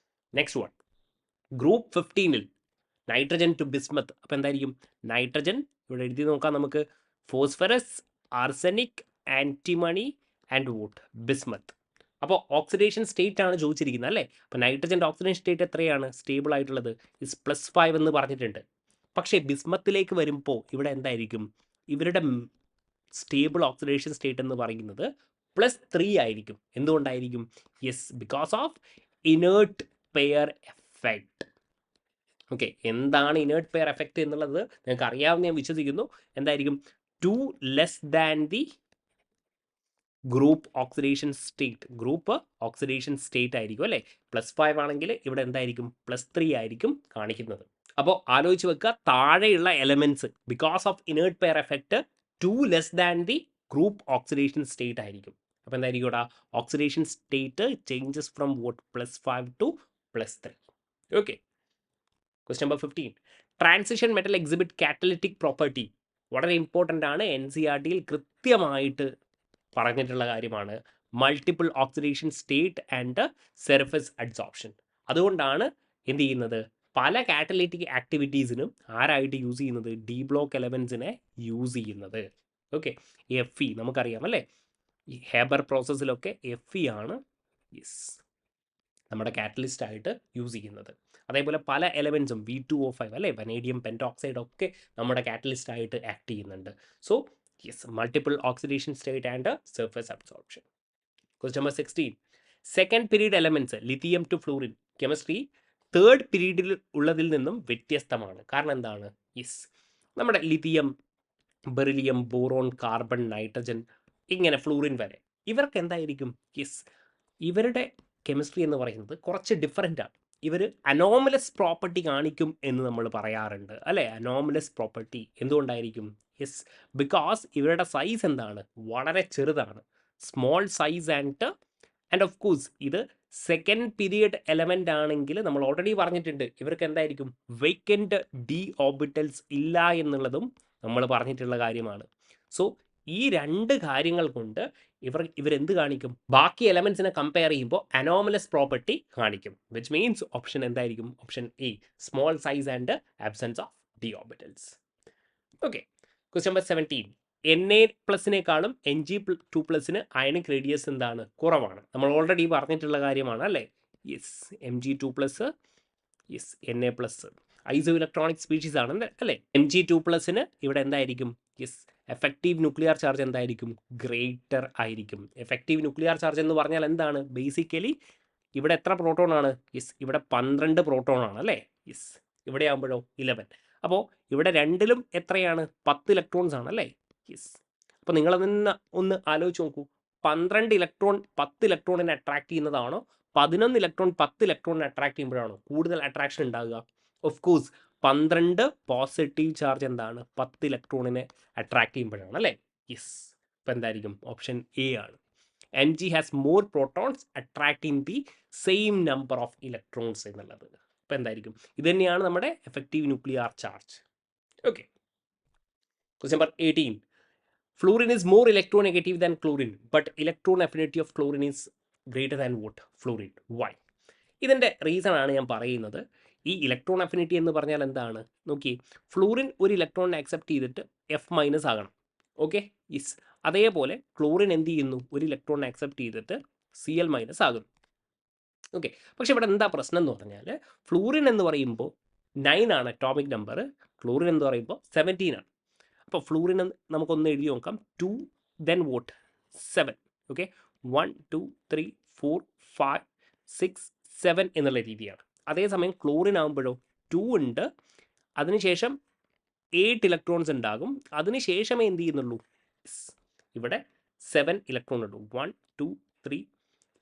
Next one, group 15-ൽ നൈട്രജൻ ടു ബിസ്മത്ത്. അപ്പോൾ എന്തായിരിക്കും? നൈട്രജൻ ഇവിടെ എഴുതി നോക്കാം നമുക്ക്. Phosphorus, arsenic, antimony and what bismuth. അപ്പോൾ ഓക്സിഡേഷൻ സ്റ്റേറ്റ് ആണ് ചോദിച്ചിരിക്കുന്നത് അല്ലേ. അപ്പോൾ നൈട്രജൻ്റെ ഓക്സിഡേഷൻ സ്റ്റേറ്റ് എത്രയാണ് സ്റ്റേബിൾ ആയിട്ടുള്ളത്? ഇസ് +5 എന്ന് പറഞ്ഞിട്ടുണ്ട്. പക്ഷേ ബിസ്മത്തിലേക്ക് വരുമ്പോൾ ഇവിടെ എന്തായിരിക്കും? ഇവരുടെ സ്റ്റേബിൾ ഓക്സിഡേഷൻ സ്റ്റേറ്റ് എന്ന് പറയുന്നത് +3 ആയിരിക്കും. എന്തുകൊണ്ടായിരിക്കും? Yes, because of inert pair effect. Okay, എന്താണ് ഇനേർട്ട് പെയർ എഫക്റ്റ് എന്നുള്ളത് നിങ്ങൾക്ക് അറിയാമെന്ന് ഞാൻ വിശ്വസിക്കുന്നു. എന്തായിരിക്കും? 2 less than the group oxidation state. Group oxidation state ആയിരിക്കും അല്ലേ. +5 ആണെങ്കിൽ ഇവിടെ എന്തായിരിക്കും? +3 ആയിരിക്കും കാണിക്കുന്നത്. അപ്പോൾ ആലോചിച്ച് വെക്കുക, താഴെയുള്ള elements because of inert pair effect 2 less than the group oxidation state ആയിരിക്കും. അപ്പോൾ എന്തായിരിക്കും ഇവിടെ? Oxidation state changes from what +5 to +3. Okay. Question number 15, transition metal exhibit catalytic property. വളരെ ഇമ്പോർട്ടൻ്റ് ആണ്, NCERT-യിൽ കൃത്യമായിട്ട് പറഞ്ഞിട്ടുള്ള കാര്യമാണ്. Multiple oxidation state and surface adsorption. അതുകൊണ്ടാണ് എന്ത് ചെയ്യുന്നത്? പല കാറ്റലിറ്റിക് ആക്ടിവിറ്റീസിനും ആരായിട്ട് യൂസ് ചെയ്യുന്നത്? ഡി ബ്ലോക്ക് എലമെൻസിനെ യൂസ് ചെയ്യുന്നത്. ഓക്കെ, FE നമുക്കറിയാം അല്ലേ. ഈ ഹേബർ പ്രോസസ്സിലൊക്കെ FE ആണ് നമ്മുടെ കാറ്റലിസ്റ്റ് ആയിട്ട് യൂസ് ചെയ്യുന്നത്. അതേപോലെ പല എലമെൻസും V2O5 അല്ലേ, വനേഡിയം പെൻറ്റോക്സൈഡ് ഒക്കെ നമ്മുടെ കാറ്റലിസ്റ്റ് ആയിട്ട് ആക്ട് ചെയ്യുന്നുണ്ട്. So yes, multiple oxidation state and surface absorption. Question number 16, second period elements lithium to fluorine chemistry third പീരീഡിൽ ഉള്ളതിൽ നിന്നും വ്യത്യസ്തമാണ്. കാരണം എന്താണ്? യെസ്, നമ്മുടെ lithium, beryllium, boron, carbon, nitrogen, ഇങ്ങനെ ഫ്ലൂറിൻ വരെ ഇവർക്ക് എന്തായിരിക്കും? യെസ്, ഇവരുടെ കെമിസ്ട്രി എന്ന് പറയുന്നത് കുറച്ച് ഡിഫറെൻ്റ് ആണ്. ഇവർ അനോമലസ് പ്രോപ്പർട്ടി കാണിക്കും എന്ന് നമ്മൾ പറയാറുണ്ട് അല്ലേ. അനോമലസ് പ്രോപ്പർട്ടി എന്തുകൊണ്ടായിരിക്കും? യെസ്, ബിക്കോസ് ഇവരുടെ സൈസ് എന്താണ്? വളരെ ചെറുതാണ്. Small size and of course ഇത് സെക്കൻഡ് പീരിയഡ് എലമെൻ്റ് ആണെങ്കിൽ നമ്മൾ ഓൾറെഡി പറഞ്ഞിട്ടുണ്ട് ഇവർക്ക് എന്തായിരിക്കും? വേക്കൻറ്റ് ഡി ഓർബിറ്റൽസ് ഇല്ല എന്നുള്ളതും നമ്മൾ പറഞ്ഞിട്ടുള്ള കാര്യമാണ്. സോ ഈ രണ്ട് കാര്യങ്ങൾ കൊണ്ട് ഇവരെന്ത് കാണിക്കും? ബാക്കി എലമെൻസിനെ കമ്പയർ ചെയ്യുമ്പോൾ അനോമലസ് പ്രോപ്പർട്ടി കാണിക്കും. വിച്ച് മീൻസ് ഓപ്ഷൻ എന്തായിരിക്കും? Option A, small size and absence of D orbitals. Okay. Question number 17, Na+നേക്കാളും Mg2+ന് അയണിക് റേഡിയസ് എന്താണ്? കുറവാണ്. നമ്മൾ ഓൾറെഡി പറഞ്ഞിട്ടുള്ള കാര്യമാണ് അല്ലേ. Yes, Mg2+, yes, Na+, isoelectronic species ആണ് അല്ലേ. Mg2+ന് ഇവിടെ എന്തായിരിക്കും? യെസ്, എഫക്റ്റീവ് ന്യൂക്ലിയർ ചാർജ് എന്തായിരിക്കും? ഗ്രേറ്റർ ആയിരിക്കും. എഫക്റ്റീവ് ന്യൂക്ലിയർ ചാർജ് എന്ന് പറഞ്ഞാൽ എന്താണ്? ബേസിക്കലി ഇവിടെ എത്ര പ്രോട്ടോൺ ആണ്? യെസ്, ഇവിടെ 12 പ്രോട്ടോൺ ആണ് അല്ലേ. യെസ്, ഇവിടെ ആകുമ്പോഴോ 11. അപ്പോൾ ഇവിടെ രണ്ടിലും എത്രയാണ്? 10 ഇലക്ട്രോൺസ് ആണ് അല്ലേ. യെസ്, അപ്പോൾ നിങ്ങളതൊന്ന് ഒന്ന് ആലോചിച്ച് നോക്കൂ. 12 ഇലക്ട്രോൺ 10 ഇലക്ട്രോണിനെ അട്രാക്ട് ചെയ്യുന്നതാണോ 11 ഇലക്ട്രോൺ 10 ഇലക്ട്രോണിനെ അട്രാക്ട് ചെയ്യുമ്പോഴാണോ കൂടുതൽ അട്രാക്ഷൻ ഉണ്ടാകുക? ഓഫ് കോഴ്സ് 12 പോസിറ്റീവ് ചാർജ് എന്താണ്? 10 ഇലക്ട്രോണിനെ അട്രാക്ട് ചെയ്യുമ്പോഴാണ് അല്ലേ. യെസ്, അപ്പോൾ എന്തായിരിക്കും? ഓപ്ഷൻ എ ആണ്. Mg has more protons attracting the same number of electrons എന്നുള്ളത്. അപ്പോൾ എന്തായിരിക്കും? ഇത് തന്നെയാണ് നമ്മുടെ effective nuclear charge. Okay. Question number 18, fluorine is more electronegative than chlorine but electron affinity of chlorine is greater than what? Fluorine. Why? ഇതിൻ്റെ റീസൺ ആണ് ഞാൻ പറയുന്നത്. ഈ ഇലക്ട്രോൺ അഫിനിറ്റി എന്ന് പറഞ്ഞാൽ എന്താണ്? നോക്കി, ഫ്ലൂറിൻ ഒരു ഇലക്ട്രോണിനെ അക്സെപ്റ്റ് ചെയ്തിട്ട് F- ആകണം. Okay, yes. അതേപോലെ ക്ലോറിൻ എന്ത് ചെയ്യുന്നു? ഒരു ഇലക്ട്രോണിനെ അക്സെപ്റ്റ് ചെയ്തിട്ട് Cl- ആകുന്നു. ഓക്കെ, പക്ഷെ ഇവിടെ എന്താ പ്രശ്നം എന്ന് പറഞ്ഞാൽ ഫ്ലൂറിൻ എന്ന് പറയുമ്പോൾ 9 ആണ് അറ്റോമിക് നമ്പർ, ക്ലോറിൻ എന്ന് പറയുമ്പോൾ 17 ആണ്. അപ്പോൾ ഫ്ലൂറിൻ നമുക്കൊന്ന് എഴുതി നോക്കാം. 2 then what? 7. ഓക്കെ, 1 2 3 4 5 6 7 എന്നുള്ള രീതിയാണ്. അതേസമയം ക്ലോറിൻ ആകുമ്പോഴോ 2 ഉണ്ട്, അതിനുശേഷം 8 ഇലക്ട്രോൺസ് ഉണ്ടാകും, അതിനുശേഷമേ എന്ത് ചെയ്യുന്നുള്ളൂ? ഇവിടെ 7 ഇലക്ട്രോൺ ഉള്ളൂ. 1 2 3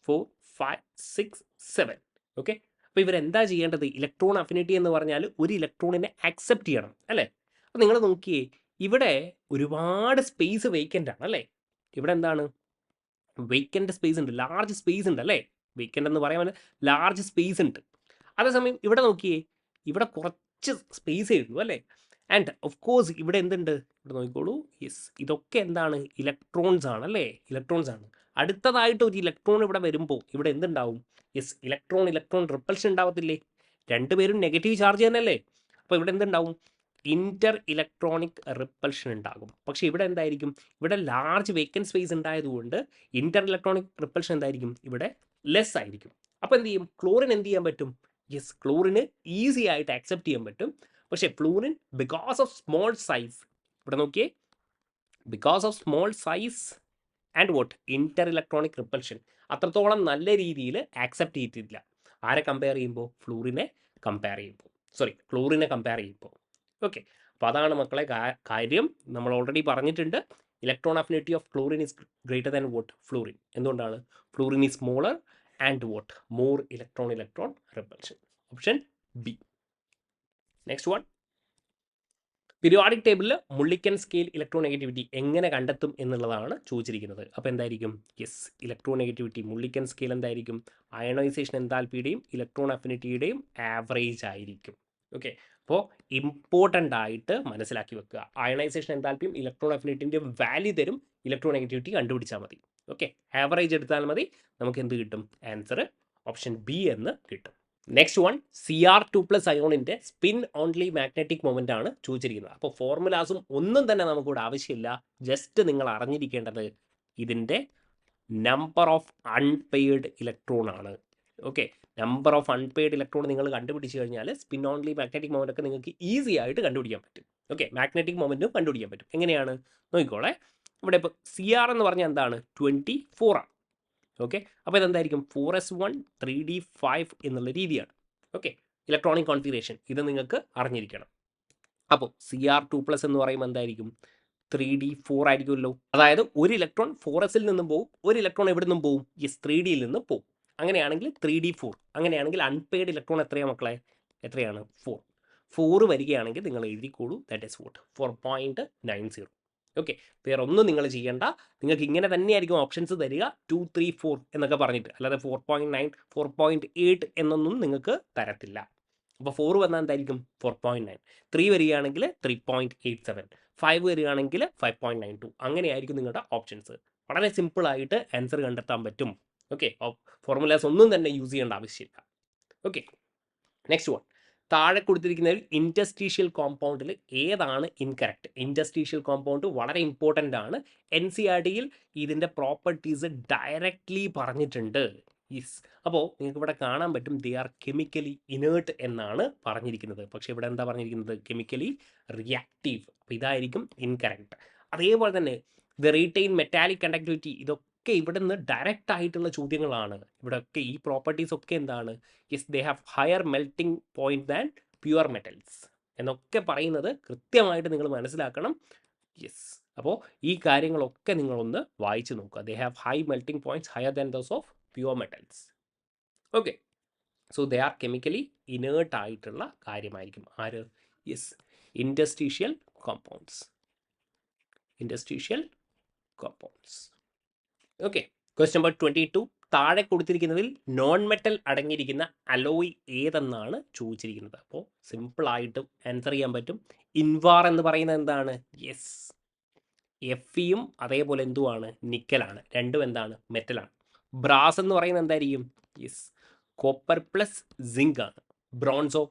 4 5 6 7. ഓക്കെ, അപ്പോൾ ഇവരെന്താ ചെയ്യേണ്ടത്? ഇലക്ട്രോൺ അഫിനിറ്റി എന്ന് പറഞ്ഞാൽ ഒരു ഇലക്ട്രോണിനെ അക്സെപ്റ്റ് ചെയ്യണം അല്ലേ. അപ്പോൾ നിങ്ങൾ നോക്കിയേ, ഇവിടെ ഒരുപാട് സ്പേസ് വേക്കൻ്റ് ആണ് അല്ലേ? ഇവിടെ എന്താണ് വേക്കൻ്റ് സ്പേസ് ഉണ്ട്, ലാർജ് സ്പേസ് ഉണ്ട് അല്ലേ? വേക്കൻ്റ് എന്ന് പറയാൻ ലാർജ് സ്പേസ് ഉണ്ട്. അതേസമയം ഇവിടെ നോക്കിയേ, ഇവിടെ കുറച്ച് സ്പേസേ ഉള്ളൂ അല്ലേ? ആൻഡ് ഓഫ് കോഴ്സ് ഇവിടെ എന്തുണ്ട്? ഇവിടെ നോക്കിക്കോളൂ. യെസ്, ഇതൊക്കെ എന്താണ്? ഇലക്ട്രോൺസ് ആണ് അല്ലേ? ഇലക്ട്രോൺസ് ആണ്. അടുത്തതായിട്ട് ഒരു ഇലക്ട്രോൺ ഇവിടെ വരുമ്പോൾ ഇവിടെ എന്തുണ്ടാവും? യെസ്, ഇലക്ട്രോൺ റിപ്പൽഷൻ ഉണ്ടാവത്തില്ലേ? രണ്ടുപേരും നെഗറ്റീവ് ചാർജ് തന്നെയല്ലേ? അപ്പോൾ ഇവിടെ എന്തുണ്ടാവും? ഇന്റർ ഇലക്ട്രോണിക് റിപ്പൽഷൻ ഉണ്ടാകും. പക്ഷേ ഇവിടെ എന്തായിരിക്കും? ഇവിടെ ലാർജ് വേക്കൻറ്റ് സ്പേസ് ഉണ്ടായതുകൊണ്ട് ഇന്റർ ഇലക്ട്രോണിക് റിപ്പൽഷൻ എന്തായിരിക്കും? ഇവിടെ ലെസ് ആയിരിക്കും. അപ്പോൾ എന്ത് ചെയ്യും? ക്ലോറിൻ എന്ത് ചെയ്യാൻ പറ്റും? യെസ്, ക്ലോറിന് ഈസി ആയിട്ട് ആക്സെപ്റ്റ് ചെയ്യാൻ പറ്റും. പക്ഷേ fluorine because of small size, ഇവിടെ നോക്കിയേ, because of small size and what Inter electronic repulsion അത്രത്തോളം നല്ല രീതിയിൽ ആക്സെപ്റ്റ് ചെയ്തിട്ടില്ല. ആരെ കമ്പയർ ചെയ്യുമ്പോൾ? ഫ്ലൂറിനെ കമ്പയർ ചെയ്യുമ്പോൾ, ക്ലോറിനെ കമ്പയർ ചെയ്യുമ്പോൾ. ഓക്കെ, അപ്പോൾ അതാണ് മക്കളെ കാര്യം. നമ്മൾ ഓൾറെഡി പറഞ്ഞിട്ടുണ്ട്, electron affinity of chlorine is greater than what? Fluorine. എന്തുകൊണ്ടാണ്? Fluorine is smaller and what? More electron repulsion. Option B. Next one, periodic ടേബിളിൽ മുള്ളിക്കൻ സ്കെയിൽ ഇലക്ട്രോനെഗറ്റിവിറ്റി എങ്ങനെ കണ്ടെത്തും എന്നുള്ളതാണ് ചോദിച്ചിരിക്കുന്നത്. അപ്പോൾ എന്തായിരിക്കും? യെസ്, ഇലക്ട്രോനെഗറ്റിവിറ്റി മുള്ളിക്കൻ സ്കെയിൽ എന്തായിരിക്കും? അയണൈസേഷൻ എൻതാൽപ്പിയുടെയും ഇലക്ട്രോൺ അഫിനിറ്റിയുടെയും ആവറേജ് ആയിരിക്കും. ഓക്കെ, അപ്പോൾ ഇമ്പോർട്ടൻ്റ് ആയിട്ട് മനസ്സിലാക്കി വെക്കുക. അയണൈസേഷൻ എൻതാൽപ്പിയും ഇലക്ട്രോൺ അഫിനിറ്റിൻ്റെയും വാല്യൂ തരും, ഇലക്ട്രോനെഗറ്റിവിറ്റി കണ്ടുപിടിച്ചാൽ മതി. ഓക്കെ, ആവറേജ് എടുത്താൽ മതി. നമുക്ക് എന്ത് കിട്ടും? ആൻസർ ഓപ്ഷൻ ബി എന്ന് കിട്ടും. നെക്സ്റ്റ് വൺ, Cr2+ അയോണിൻ്റെ സ്പിൻ ഓൺലി മാഗ്നറ്റിക് മൊമെൻ്റ് ആണ് ചോദിച്ചിരിക്കുന്നത്. അപ്പോൾ ഫോർമുലാസും ഒന്നും തന്നെ നമുക്കിവിടെ ആവശ്യമില്ല. ജസ്റ്റ് നിങ്ങൾ അറിഞ്ഞിരിക്കേണ്ടത് ഇതിൻ്റെ നമ്പർ ഓഫ് അൺപെയ്ഡ് ഇലക്ട്രോൺ ആണ്. Okay, number of unpaired electron നിങ്ങൾ കണ്ടുപിടിച്ച് കഴിഞ്ഞാൽ സ്പിൻ ഓൺലി മാഗ്നറ്റിക് മൊമെൻ്റ് ഒക്കെ നിങ്ങൾക്ക് ഈസി ആയിട്ട് കണ്ടുപിടിക്കാൻ പറ്റും. ഓക്കെ, മാഗ്നറ്റിക് മൊമെൻറ്റും കണ്ടുപിടിക്കാൻ പറ്റും. എങ്ങനെയാണ് നോക്കിക്കോളെ. ഇവിടെ ഇപ്പോൾ Cr എന്ന് പറഞ്ഞാൽ എന്താണ്? 24 ആണ്. ഓക്കെ, അപ്പോൾ ഇതെന്തായിരിക്കും? 4s1 3d5 എന്നുള്ള രീതിയാണ്. ഓക്കെ, ഇലക്ട്രോണിക് കോൺഫിഗറേഷൻ ഇത് നിങ്ങൾക്ക് അറിഞ്ഞിരിക്കണം. അപ്പോൾ Cr2+ എന്ന് പറയുമ്പോൾ എന്തായിരിക്കും? 3d4 ആയിരിക്കുമല്ലോ. അതായത് ഒരു ഇലക്ട്രോൺ 4sൽ നിന്നും പോകും, ഒരു ഇലക്ട്രോൺ എവിടെ നിന്നും പോകും? യെസ്, 3dയിൽ നിന്നും പോകും. അങ്ങനെയാണെങ്കിൽ 3d4. അങ്ങനെയാണെങ്കിൽ അൺപെയ്ഡ് ഇലക്ട്രോൺ എത്രയാണ് മക്കളെ? എത്രയാണ്? 4 വരികയാണെങ്കിൽ നിങ്ങൾ എഴുതിക്കോളൂ. That is what? 4.90. ഓക്കെ, വേറെ ഒന്നും നിങ്ങൾ ചെയ്യേണ്ട. നിങ്ങൾക്ക് ഇങ്ങനെ തന്നെയായിരിക്കും ഓപ്ഷൻസ് തരിക, 2, 3, 4 എന്നൊക്കെ പറഞ്ഞിട്ട്. അല്ലാതെ 4.9, 4.8 എന്നൊന്നും നിങ്ങൾക്ക് തരത്തില്ല. അപ്പോൾ 4 വന്നാൽ എന്തായിരിക്കും? 4.9. 3 വരികയാണെങ്കിൽ 3.87. 5 വരികയാണെങ്കിൽ 5.92. അങ്ങനെയായിരിക്കും നിങ്ങളുടെ ഓപ്ഷൻസ്. വളരെ സിമ്പിളായിട്ട് ആൻസർ കണ്ടെത്താൻ പറ്റും. ഓക്കെ, ഫോർമുലാസ് ഒന്നും തന്നെ യൂസ് ചെയ്യേണ്ട ആവശ്യമില്ല. ഓക്കെ, നെക്സ്റ്റ് വൺ, താഴെ കൊടുത്തിരിക്കുന്നതിൽ ഇൻറ്റർസ്റ്റീഷ്യൽ കോമ്പൗണ്ടിൽ ഏതാണ് ഇൻകറക്റ്റ്? ഇൻറ്റർസ്റ്റീഷ്യൽ കോമ്പൗണ്ട് വളരെ ഇമ്പോർട്ടൻ്റ് ആണ്. NCERT-യിൽ ഇതിൻ്റെ പ്രോപ്പർട്ടീസ് ഡയറക്റ്റ്ലി പറഞ്ഞിട്ടുണ്ട്. യെസ്, അപ്പോൾ നിങ്ങൾക്ക് ഇവിടെ കാണാൻ പറ്റും, ദേ ആർ കെമിക്കലി ഇനേർട്ട് എന്നാണ് പറഞ്ഞിരിക്കുന്നത്. പക്ഷേ ഇവിടെ എന്താ പറഞ്ഞിരിക്കുന്നത്? Chemically reactive. അപ്പോൾ ഇതായിരിക്കും ഇൻകറക്റ്റ്. അതേപോലെ തന്നെ ദ റീറ്റെയിൻ മെറ്റാലിക് കണ്ടക്ടിവിറ്റി, ഇതൊക്കെ ഇവിടെ നിന്ന് ഡയറക്റ്റ് ആയിട്ടുള്ള ചോദ്യങ്ങളാണ്. ഇവിടെയൊക്കെ ഈ പ്രോപ്പർട്ടീസ് ഒക്കെ എന്താണ്? Yes, they have higher melting point than pure metals എന്നൊക്കെ പറയുന്നത് കൃത്യമായിട്ട് നിങ്ങൾ മനസ്സിലാക്കണം. യെസ്, അപ്പോൾ ഈ കാര്യങ്ങളൊക്കെ നിങ്ങളൊന്ന് വായിച്ചു നോക്കുക. They have high melting points higher than those of pure metals. Okay, so they are chemically inert ആയിട്ടുള്ള കാര്യമായിരിക്കും. ആര്? Yes, interstitial compounds. Interstitial compounds. Okay, question number 22, താഴെ കൊടുത്തിരിക്കുന്നതിൽ നോൺ മെറ്റൽ അടങ്ങിയിരിക്കുന്ന അലോയ് ഏതെന്നാണ് ചോദിച്ചിരിക്കുന്നത്. അപ്പോൾ സിമ്പിളായിട്ട് ആൻസർ ചെയ്യാൻ പറ്റും. ഇൻവാർ എന്ന് പറയുന്നത് എന്താണ്? യെസ്, Fe-യും അതേപോലെ എന്തുവാണ്? നിക്കലാണ്. രണ്ടും എന്താണ്? മെറ്റലാണ്. ബ്രാസ് എന്ന് പറയുന്നത് എന്തായിരിക്കും? യെസ്, കോപ്പർ പ്ലസ് സിങ്ക് ആണ്. ബ്രോൺസോ?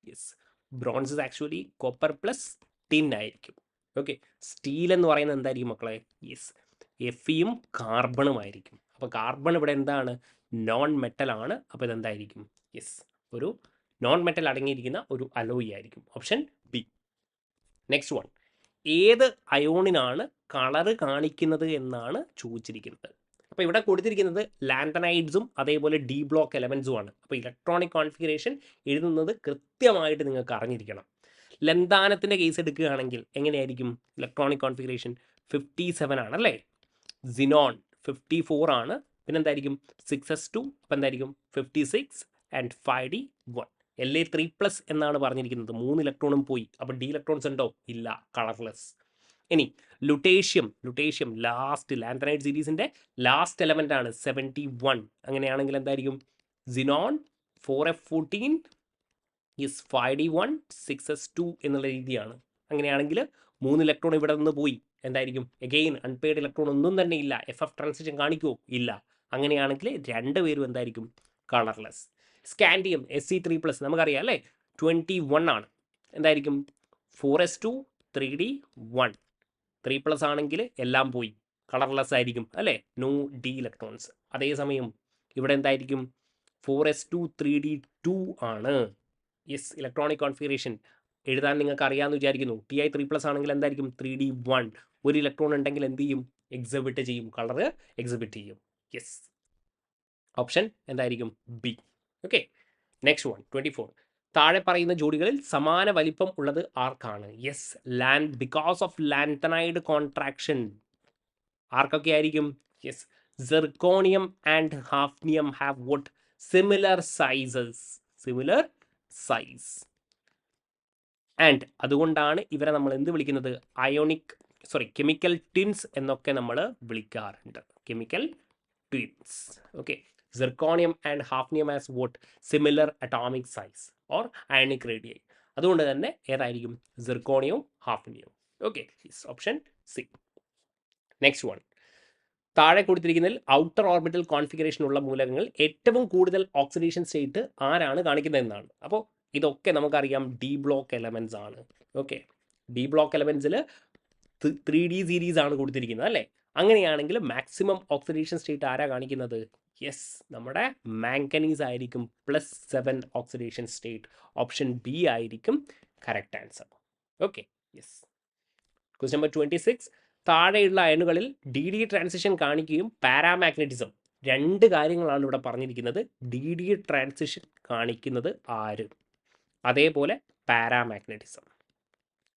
Yes, bronze is actually copper plus tin ആയിരിക്കും. ഓക്കെ, സ്റ്റീൽ എന്ന് പറയുന്നത് എന്തായിരിക്കും മക്കളെ? യെസ്, Fe-യും കാർബണുമായിരിക്കും. അപ്പോൾ കാർബൺ ഇവിടെ എന്താണ്? നോൺ മെറ്റൽ ആണ്. അപ്പോൾ ഇതെന്തായിരിക്കും? യെസ്, ഒരു നോൺ മെറ്റൽ അടങ്ങിയിരിക്കുന്ന ഒരു അലോയി ആയിരിക്കും. Option B. നെക്സ്റ്റ് വൺ, ഏത് അയോണിനാണ് കളറ് കാണിക്കുന്നത് എന്നാണ് ചോദിച്ചിരിക്കുന്നത്. അപ്പോൾ ഇവിടെ കൊടുത്തിരിക്കുന്നത് ലാന്തനൈഡ്സും അതേപോലെ ഡി ബ്ലോക്ക് എലമെൻസും ആണ്. അപ്പോൾ ഇലക്ട്രോണിക് കോൺഫിഗറേഷൻ എഴുതുന്നത് കൃത്യമായിട്ട് നിങ്ങൾക്ക് അറിഞ്ഞിരിക്കണം. ലന്താനത്തിൻ്റെ കേസ് എടുക്കുകയാണെങ്കിൽ എങ്ങനെയായിരിക്കും ഇലക്ട്രോണിക് കോൺഫിഗറേഷൻ? 57 ആണല്ലേ. സിനോൺ 54 ആണ്. പിന്നെ എന്തായിരിക്കും? 6s2. അപ്പോൾ എന്തായിരിക്കും? 56 ആൻഡ് 5d1. La3+ എന്നാണ് പറഞ്ഞിരിക്കുന്നത്. 3 ഇലക്ട്രോണും പോയി. അപ്പോൾ ഡി ഇലക്ട്രോൺസ് ഉണ്ടോ? ഇല്ല, കളർലെസ്. ഇനി ലുട്ടേഷ്യം ലാസ്റ്റ് ലാന്തനൈഡ് സീരീസിന്റെ ലാസ്റ്റ് എലമെന്റ് ആണ് 71. അങ്ങനെയാണെങ്കിൽ എന്തായിരിക്കും? Xenon 4f14 is 5d1 6s2 എന്നുള്ള രീതിയാണ്. അങ്ങനെയാണെങ്കിൽ 3 ഇലക്ട്രോൺ ഇവിടെ നിന്ന് പോയി. എന്തായിരിക്കും? എഗെയിൻ അൺപെയ്ഡ് ഇലക്ട്രോൺ ഒന്നും തന്നെ ഇല്ല. FF ട്രാൻസിഷൻ കാണിക്കുമോ? ഇല്ല. അങ്ങനെയാണെങ്കിൽ രണ്ടുപേരും എന്തായിരിക്കും? കളർലെസ്. സ്കാൻഡിയം Sc3+, നമുക്കറിയാം അല്ലേ, 21 ആണ്. എന്തായിരിക്കും? 4s2 3d1. 3+ ആണെങ്കിൽ എല്ലാം പോയി, കളർലെസ് ആയിരിക്കും അല്ലേ, നോ ഡി ഇലക്ട്രോൺസ്. അതേസമയം ഇവിടെ എന്തായിരിക്കും? 4s2 3d2 ആണ്. യെസ്, ഇലക്ട്രോണിക് കോൺഫിഗറേഷൻ എഴുതാൻ നിങ്ങൾക്ക് അറിയാമെന്ന് വിചാരിക്കുന്നു. Ti3+ ആണെങ്കിൽ എന്തായിരിക്കും? 3d1. ഒരു ഇലക്ട്രോൺ ഉണ്ടെങ്കിൽ എന്ത് ചെയ്യും? എക്സിബിറ്റ് ചെയ്യും, കളർ എക്സിബിറ്റ് ചെയ്യും. യെസ്, ഓപ്ഷൻ എന്തായിരിക്കും? ബി. Okay, next one 24. താഴെ പറയുന്ന ജോഡികളിൽ സമാന വലിപ്പം ഉള്ളത് ആർക്കാണ്? Yes, because of lanthanide contraction. ആർക്കൊക്കെ ആയിരിക്കും? Yes, zirconium and hafnium have vote? Similar sizes, similar size. And അതുകൊണ്ടാണ് ഇവരെ നമ്മൾ എന്ത് വിളിക്കുന്നത്? കെമിക്കൽ ട്വിൻസ് എന്നൊക്കെ നമ്മൾ വിളിക്കാറുണ്ട്. Chemical twins. Okay, zirconium and hafnium has what? Similar atomic size or ionic radii. അതുകൊണ്ട് തന്നെ ഏതായിരിക്കും? സിർക്കോണിയവും ഹാഫ്നിയവും. Okay, option C. Next one. താഴെ കൊടുത്തിരിക്കുന്നതിൽ ഔട്ടർ ഓർബിറ്റൽ കോൺഫിഗറേഷൻ ഉള്ള മൂലകങ്ങൾ ഏറ്റവും കൂടുതൽ ഓക്സിഡേഷൻ സ്റ്റേറ്റ് ആരാണ് കാണിക്കുന്നതെന്നാണ്. അപ്പോൾ ഇതൊക്കെ നമുക്കറിയാം ഡി ബ്ലോക്ക് എലമെന്റ്സ് ആണ്. ഓക്കെ, ഡി ബ്ലോക്ക് എലമെന്റ്സിൽ 3D സീരീസ് ആണ് കൊടുത്തിരിക്കുന്നത് അല്ലേ. അങ്ങനെയാണെങ്കിൽ മാക്സിമം ഓക്സിഡേഷൻ സ്റ്റേറ്റ് ആരാ കാണിക്കുന്നത്? യെസ്, നമ്മുടെ മാംഗനീസ് ആയിരിക്കും, +7 ഓക്സിഡേഷൻ സ്റ്റേറ്റ്. ഓപ്ഷൻ ബി ആയിരിക്കും correct answer. Okay, yes. Question number 26. താഴെയുള്ള അയണുകളിൽ DD ട്രാൻസിഷൻ കാണിക്കുകയും പാരാമാഗ്നറ്റിസം. രണ്ട് കാര്യങ്ങളാണ് ഇവിടെ പറഞ്ഞിരിക്കുന്നത്. DD ട്രാൻസിഷൻ കാണിക്കുന്നത് ആര്? അതേപോലെ പാരാമാഗ്നറ്റിസം.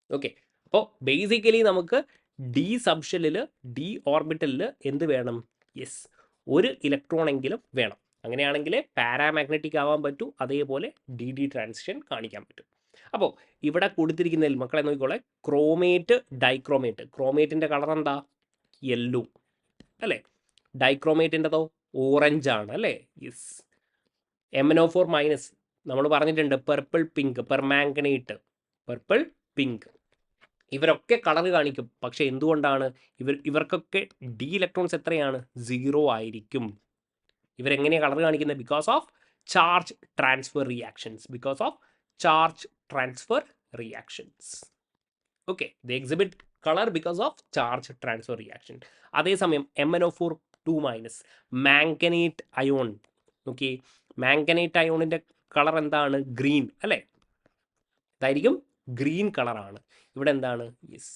ഓക്കെ, അപ്പോൾ ബേസിക്കലി നമുക്ക് ഡി സബ്ഷെല്ലിൽ, ഡി ഓർബിറ്റലിൽ എന്ത് വേണം? യെസ്, ഒരു ഇലക്ട്രോൺ എങ്കിലും വേണം. അങ്ങനെയാണെങ്കിൽ പാരാമാഗ്നറ്റിക് ആവാൻ പറ്റൂ, അതേപോലെ DD ട്രാൻസിഷൻ കാണിക്കാൻ പറ്റും. അപ്പോൾ ഇവിടെ കൊടുത്തിരിക്കുന്നതിൽ മക്കളെ നോക്കിക്കോളെ, ക്രോമേറ്റ്, ഡൈക്രോമേറ്റ്. ക്രോമേറ്റിൻ്റെ കളർ എന്താ? യെല്ലോ അല്ലേ. ഡൈക്രോമേറ്റിൻ്റെതോ ഓറഞ്ച് ആണ് അല്ലേ. യെസ്. MnO4- നമ്മൾ പറഞ്ഞിട്ടുണ്ട് purple pink, permanganate, purple pink. ഇവരൊക്കെ കളർ കാണിക്കും. പക്ഷെ എന്തുകൊണ്ടാണ്? ഇവർക്കൊക്കെ ഡി ഇലക്ട്രോൺസ് എത്രയാണ്? 0 ആയിരിക്കും. ഇവരെങ്ങനെയാണ് കളർ കാണിക്കുന്നത്? Because of charge transfer reactions. Because of charge transfer reactions. Okay, they exhibit colour because of charge transfer reaction. അതേസമയം MnO4 മാംഗനേറ്റ് അയോൺ. ഓക്കെ, മാംഗനേറ്റ് അയോണിൻ്റെ കളർ എന്താണ്? ഗ്രീൻ അല്ലേ. ഇതായിരിക്കും ഗ്രീൻ കളറാണ്. ഇവിടെ എന്താണ്? യെസ്,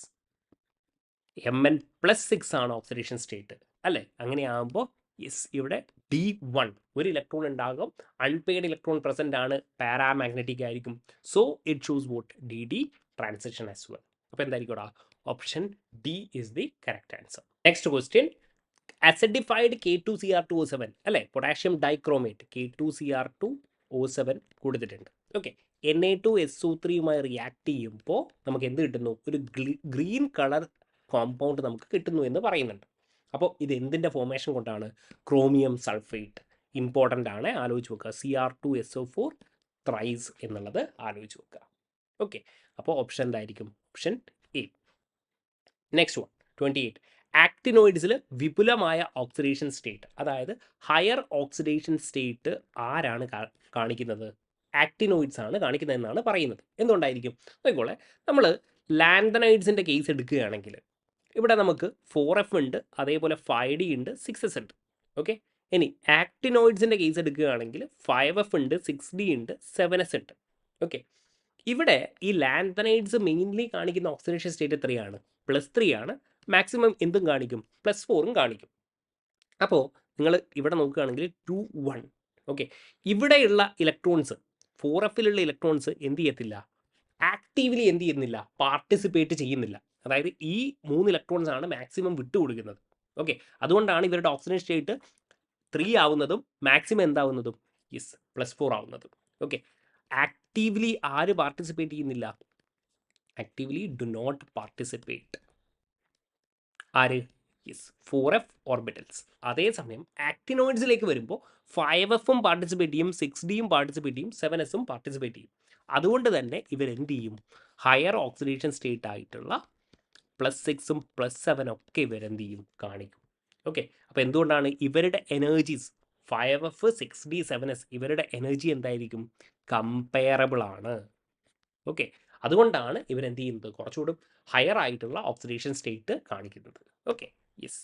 Mn+6 ആണ് ഓക്സിഡേഷൻ സ്റ്റേറ്റ് അല്ലേ. അങ്ങനെയാകുമ്പോൾ യെസ്, ഇവിടെ D1 ഒരു ഇലക്ട്രോൺ ഉണ്ടാകും. അൺപെയ്ഡ് ഇലക്ട്രോൺ പ്രസന്റ് ആണ്, പാരാമാഗ്നറ്റിക് ആയിരിക്കും. So it shoes vote? DD transition as well. അപ്പോൾ എന്തായിരിക്കും? Option D is the correct answer. Next question. Acidified K2Cr2O7 അല്ലേ, പൊട്ടാഷ്യം ഡൈക്രോമേറ്റ് K2Cr2O7 കൊടുത്തിട്ടുണ്ട്. ഓക്കെ, Na2SO3യുമായി റിയാക്ട് ചെയ്യുമ്പോൾ നമുക്ക് എന്ത് കിട്ടുന്നു? ഒരു ഗ്രീൻ കളർ കോമ്പൗണ്ട് നമുക്ക് കിട്ടുന്നു എന്ന് പറയുന്നുണ്ട്. അപ്പോൾ ഇത് എന്തിൻ്റെ ഫോർമേഷൻ കൊണ്ടാണ്? Chromium sulphate. ഇമ്പോർട്ടൻ്റ് ആണ്, ആലോചിച്ച് വെക്കുക. Cr2SO4 ത്രൈസ് എന്നുള്ളത് ആലോചിച്ച് വെക്കുക. ഓക്കെ, അപ്പോൾ ഓപ്ഷൻ എന്തായിരിക്കും? Option A. Next one 28. ആക്ടിനോയിഡ്സിൽ വിപുലമായ ഓക്സിഡേഷൻ സ്റ്റേറ്റ്, അതായത് ഹയർ ഓക്സിഡേഷൻ സ്റ്റേറ്റ് ആരാണ് കാണിക്കുന്നത്? ആക്ടിനോയിഡ്സ് ആണ് കാണിക്കുന്നത് എന്നാണ് പറയുന്നത്. എന്തുകൊണ്ടായിരിക്കും? നോക്കിക്കോളെ, നമ്മൾ ലാന്തനൈഡ്സിൻ്റെ കേസ് എടുക്കുകയാണെങ്കിൽ ഇവിടെ നമുക്ക് 4F ഉണ്ട്, അതേപോലെ 5D ഉണ്ട്, 6S ഉണ്ട്. ഓക്കെ, ഇനി ആക്ടിനോയിഡ്സിൻ്റെ കേസ് എടുക്കുകയാണെങ്കിൽ 5F ഉണ്ട്, 6D ഉണ്ട്, 7S ഉണ്ട്. ഓക്കെ, ഇവിടെ ഈ ലാന്തനൈഡ്സ് മെയിൻലി കാണിക്കുന്ന ഓക്സിഡേഷൻ സ്റ്റേറ്റ് എത്രയാണ്? +3 ആണ്. മാക്സിമം എന്തും കാണിക്കും? +4ഉം കാണിക്കും. അപ്പോൾ നിങ്ങൾ ഇവിടെ നോക്കുകയാണെങ്കിൽ 2 1. ഓക്കെ, ഇവിടെയുള്ള ഇലക്ട്രോൺസ്, 4Fലുള്ള ഇലക്ട്രോൺസ് എന്ത് ചെയ്യത്തില്ല? ആക്റ്റീവ്ലി എന്ത് ചെയ്യുന്നില്ല? പാർട്ടിസിപ്പേറ്റ് ചെയ്യുന്നില്ല. അതായത് ഈ 3 ഇലക്ട്രോൺസ് ആണ് മാക്സിമം വിട്ടുകൊടുക്കുന്നത്. ഓക്കെ, അതുകൊണ്ടാണ് ഇവരുടെ ഓക്സിഡേഷൻ സ്റ്റേറ്റ് 3 ആവുന്നതും മാക്സിമം എന്താവുന്നതും? യെസ്, +4 ആവുന്നതും. ഓക്കെ, ആക്റ്റീവ്ലി ആര് പാർട്ടിസിപ്പേറ്റ് ചെയ്യുന്നില്ല? Actively do not participate. ആര്? Yes, 4f orbitals. അതേസമയം ആക്ടിനോയിഡ്സിലേക്ക് വരുമ്പോൾ 5fഉം പാർട്ടിസിപ്പേറ്റ് ചെയ്യും, 6dയും പാർട്ടിസിപ്പേറ്റ് ചെയ്യും, 7sഉം പാർട്ടിസിപ്പേറ്റ് ചെയ്യും. അതുകൊണ്ട് തന്നെ ഇവരെന്ത് ചെയ്യും? ഹയർ ഓക്സിഡേഷൻ സ്റ്റേറ്റ് ആയിട്ടുള്ള +6ഉം +7 ഒക്കെ ഇവരെന്ത് ചെയ്യും? കാണിക്കും. ഓക്കെ, അപ്പോൾ എന്തുകൊണ്ടാണ് ഇവരുടെ എനർജീസ് 5f 6d 7s ഇവരുടെ എനർജി എന്തായിരിക്കും? കമ്പയറബിൾ ആണ്. ഓക്കെ, അതുകൊണ്ടാണ് ഇവരെന്ത് ചെയ്യുന്നത്? കുറച്ചുകൂടി ഹയർ ആയിട്ടുള്ള ഓക്സിഡേഷൻ സ്റ്റേറ്റ് കാണിക്കുന്നത്. ഓക്കെ, യെസ്,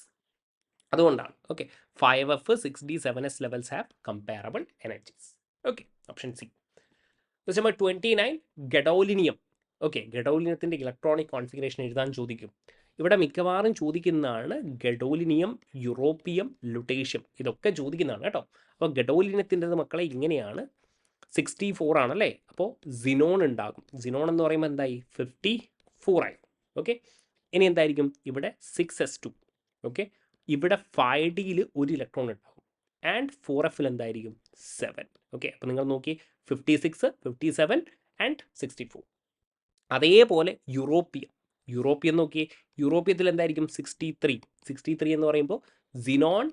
അതുകൊണ്ടാണ്. Okay, 5f 6d 7s levels have comparable energies. Okay, option C. Question number 29, gadolinium. Okay, ഗഡോലിനിയത്തിൻ്റെ ഇലക്ട്രോണിക് കോൺഫിഗറേഷൻ എഴുതാൻ ചോദിക്കും. ഇവിടെ മിക്കവാറും ചോദിക്കുന്നതാണ് ഗഡോലിനിയം, യൂറോപ്പിയം, ലുട്ടേഷ്യം, ഇതൊക്കെ ചോദിക്കുന്നതാണ് കേട്ടോ. അപ്പോൾ ഗഡോലിനിയത്തിൻ്റെത് മക്കളെ ഇങ്ങനെയാണ്. 64 ആണല്ലേ, അപ്പോൾ സിനോൺ ഉണ്ടാകും. സിനോൺ എന്ന് പറയുമ്പോൾ എന്തായി? 54 ആയി. ഓക്കെ, ഇനി എന്തായിരിക്കും? ഇവിടെ 6s2. ഓക്കെ, ഇവിടെ 5dയിൽ ഒരു ഇലക്ട്രോൺ ഉണ്ടാകും. ആൻഡ് 4fൽ എന്തായിരിക്കും? 7. ഓക്കെ, അപ്പോൾ നിങ്ങൾ നോക്കി 56, 57 ആൻഡ് 64. അതേപോലെ യൂറോപ്പിയം നോക്കിയേ. യൂറോപ്യത്തിൽ എന്തായിരിക്കും? 63 എന്ന് പറയുമ്പോൾ സിനോൺ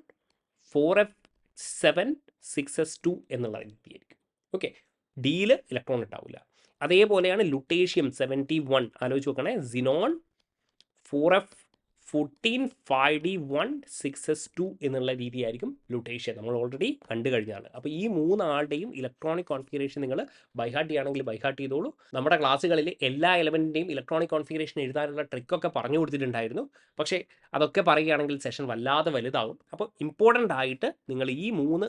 4f7 6s2 എന്നുള്ള രീതിയായിരിക്കും. ഓക്കെ, ഡിയിൽ ഇലക്ട്രോൺ ഉണ്ടാവില്ല. അതേപോലെയാണ് ലുട്ടേഷ്യം 71. ആലോചിച്ച് നോക്കണേ, സിനോൺ 4f14 5d1 6s2 എന്നുള്ള രീതിയായിരിക്കും ലുട്ടേഷ്യം. നമ്മൾ ഓൾറെഡി കണ്ടു കഴിഞ്ഞാണ്. അപ്പോൾ ഈ 3 ആളുടെയും ഇലക്ട്രോണിക് കോൺഫിഗറേഷൻ നിങ്ങൾ ബൈഹാർട്ട് ചെയ്യുകയാണെങ്കിൽ ബൈഹാർട്ട് ചെയ്തോളൂ. നമ്മുടെ ക്ലാസ്സുകളിൽ എല്ലാ എലമെൻറ്റിൻ്റെയും ഇലക്ട്രോണിക് കോൺഫിഗറേഷൻ എഴുതാനുള്ള ട്രിക്കൊക്കെ പറഞ്ഞു കൊടുത്തിട്ടുണ്ടായിരുന്നു. പക്ഷേ അതൊക്കെ പറയുകയാണെങ്കിൽ സെഷൻ വല്ലാതെ വലുതാകും. അപ്പോൾ ഇമ്പോർട്ടൻ്റ് ആയിട്ട് നിങ്ങൾ ഈ 3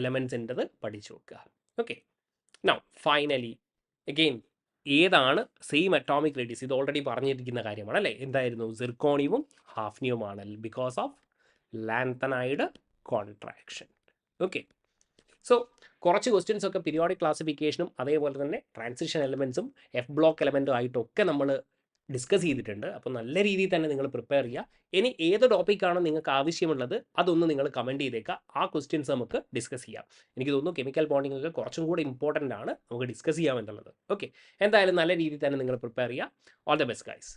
എലമെൻസിൻ്റെത് പഠിച്ചു വെക്കുക. ഓക്കെ, നൗ ഫൈനലി അഗെയിൻ ഏതാണ് സെയിം അറ്റോമിക് റേഡിയസ്? ഇത് ഓൾറെഡി പറഞ്ഞിരിക്കുന്ന കാര്യമാണ് അല്ലേ? എന്തായിരുന്നു? സിർക്കോണിയവും ഹാഫ്നിയവുമാണ്, because of lanthanide contraction. Okay, so കുറച്ച് ക്വസ്റ്റ്യൻസ് ഒക്കെ പീരിയോഡിക് ക്ലാസിഫിക്കേഷനും അതേപോലെ തന്നെ ട്രാൻസിഷൻ എലമെൻസും എഫ് ബ്ലോക്ക് എലമെൻറ്റും ആയിട്ടൊക്കെ നമ്മൾ ഡിസ്കസ് ചെയ്തിട്ടുണ്ട്. അപ്പോൾ നല്ല രീതിയിൽ തന്നെ നിങ്ങൾ പ്രിപ്പയർ ചെയ്യുക. ഇനി ഏത് ടോപ്പിക്കാണോ നിങ്ങൾക്ക് ആവശ്യമുള്ളത് അതൊന്ന് നിങ്ങൾ കമൻറ്റ് ചെയ്തേക്കുക. ആ ക്വസ്റ്റ്യൻസ് നമുക്ക് ഡിസ്കസ് ചെയ്യാം. എനിക്ക് തോന്നുന്നു കെമിക്കൽ ബോണ്ടിങ് ഒക്കെ കുറച്ചും കൂടി ഇമ്പോർട്ടൻ്റ് ആണ്, നമുക്ക് ഡിസ്കസ് ചെയ്യാം എന്നുള്ളത്. ഓക്കെ, എന്തായാലും നല്ല രീതിയിൽ തന്നെ നിങ്ങൾ പ്രിപ്പയർ ചെയ്യുക. All the best guys.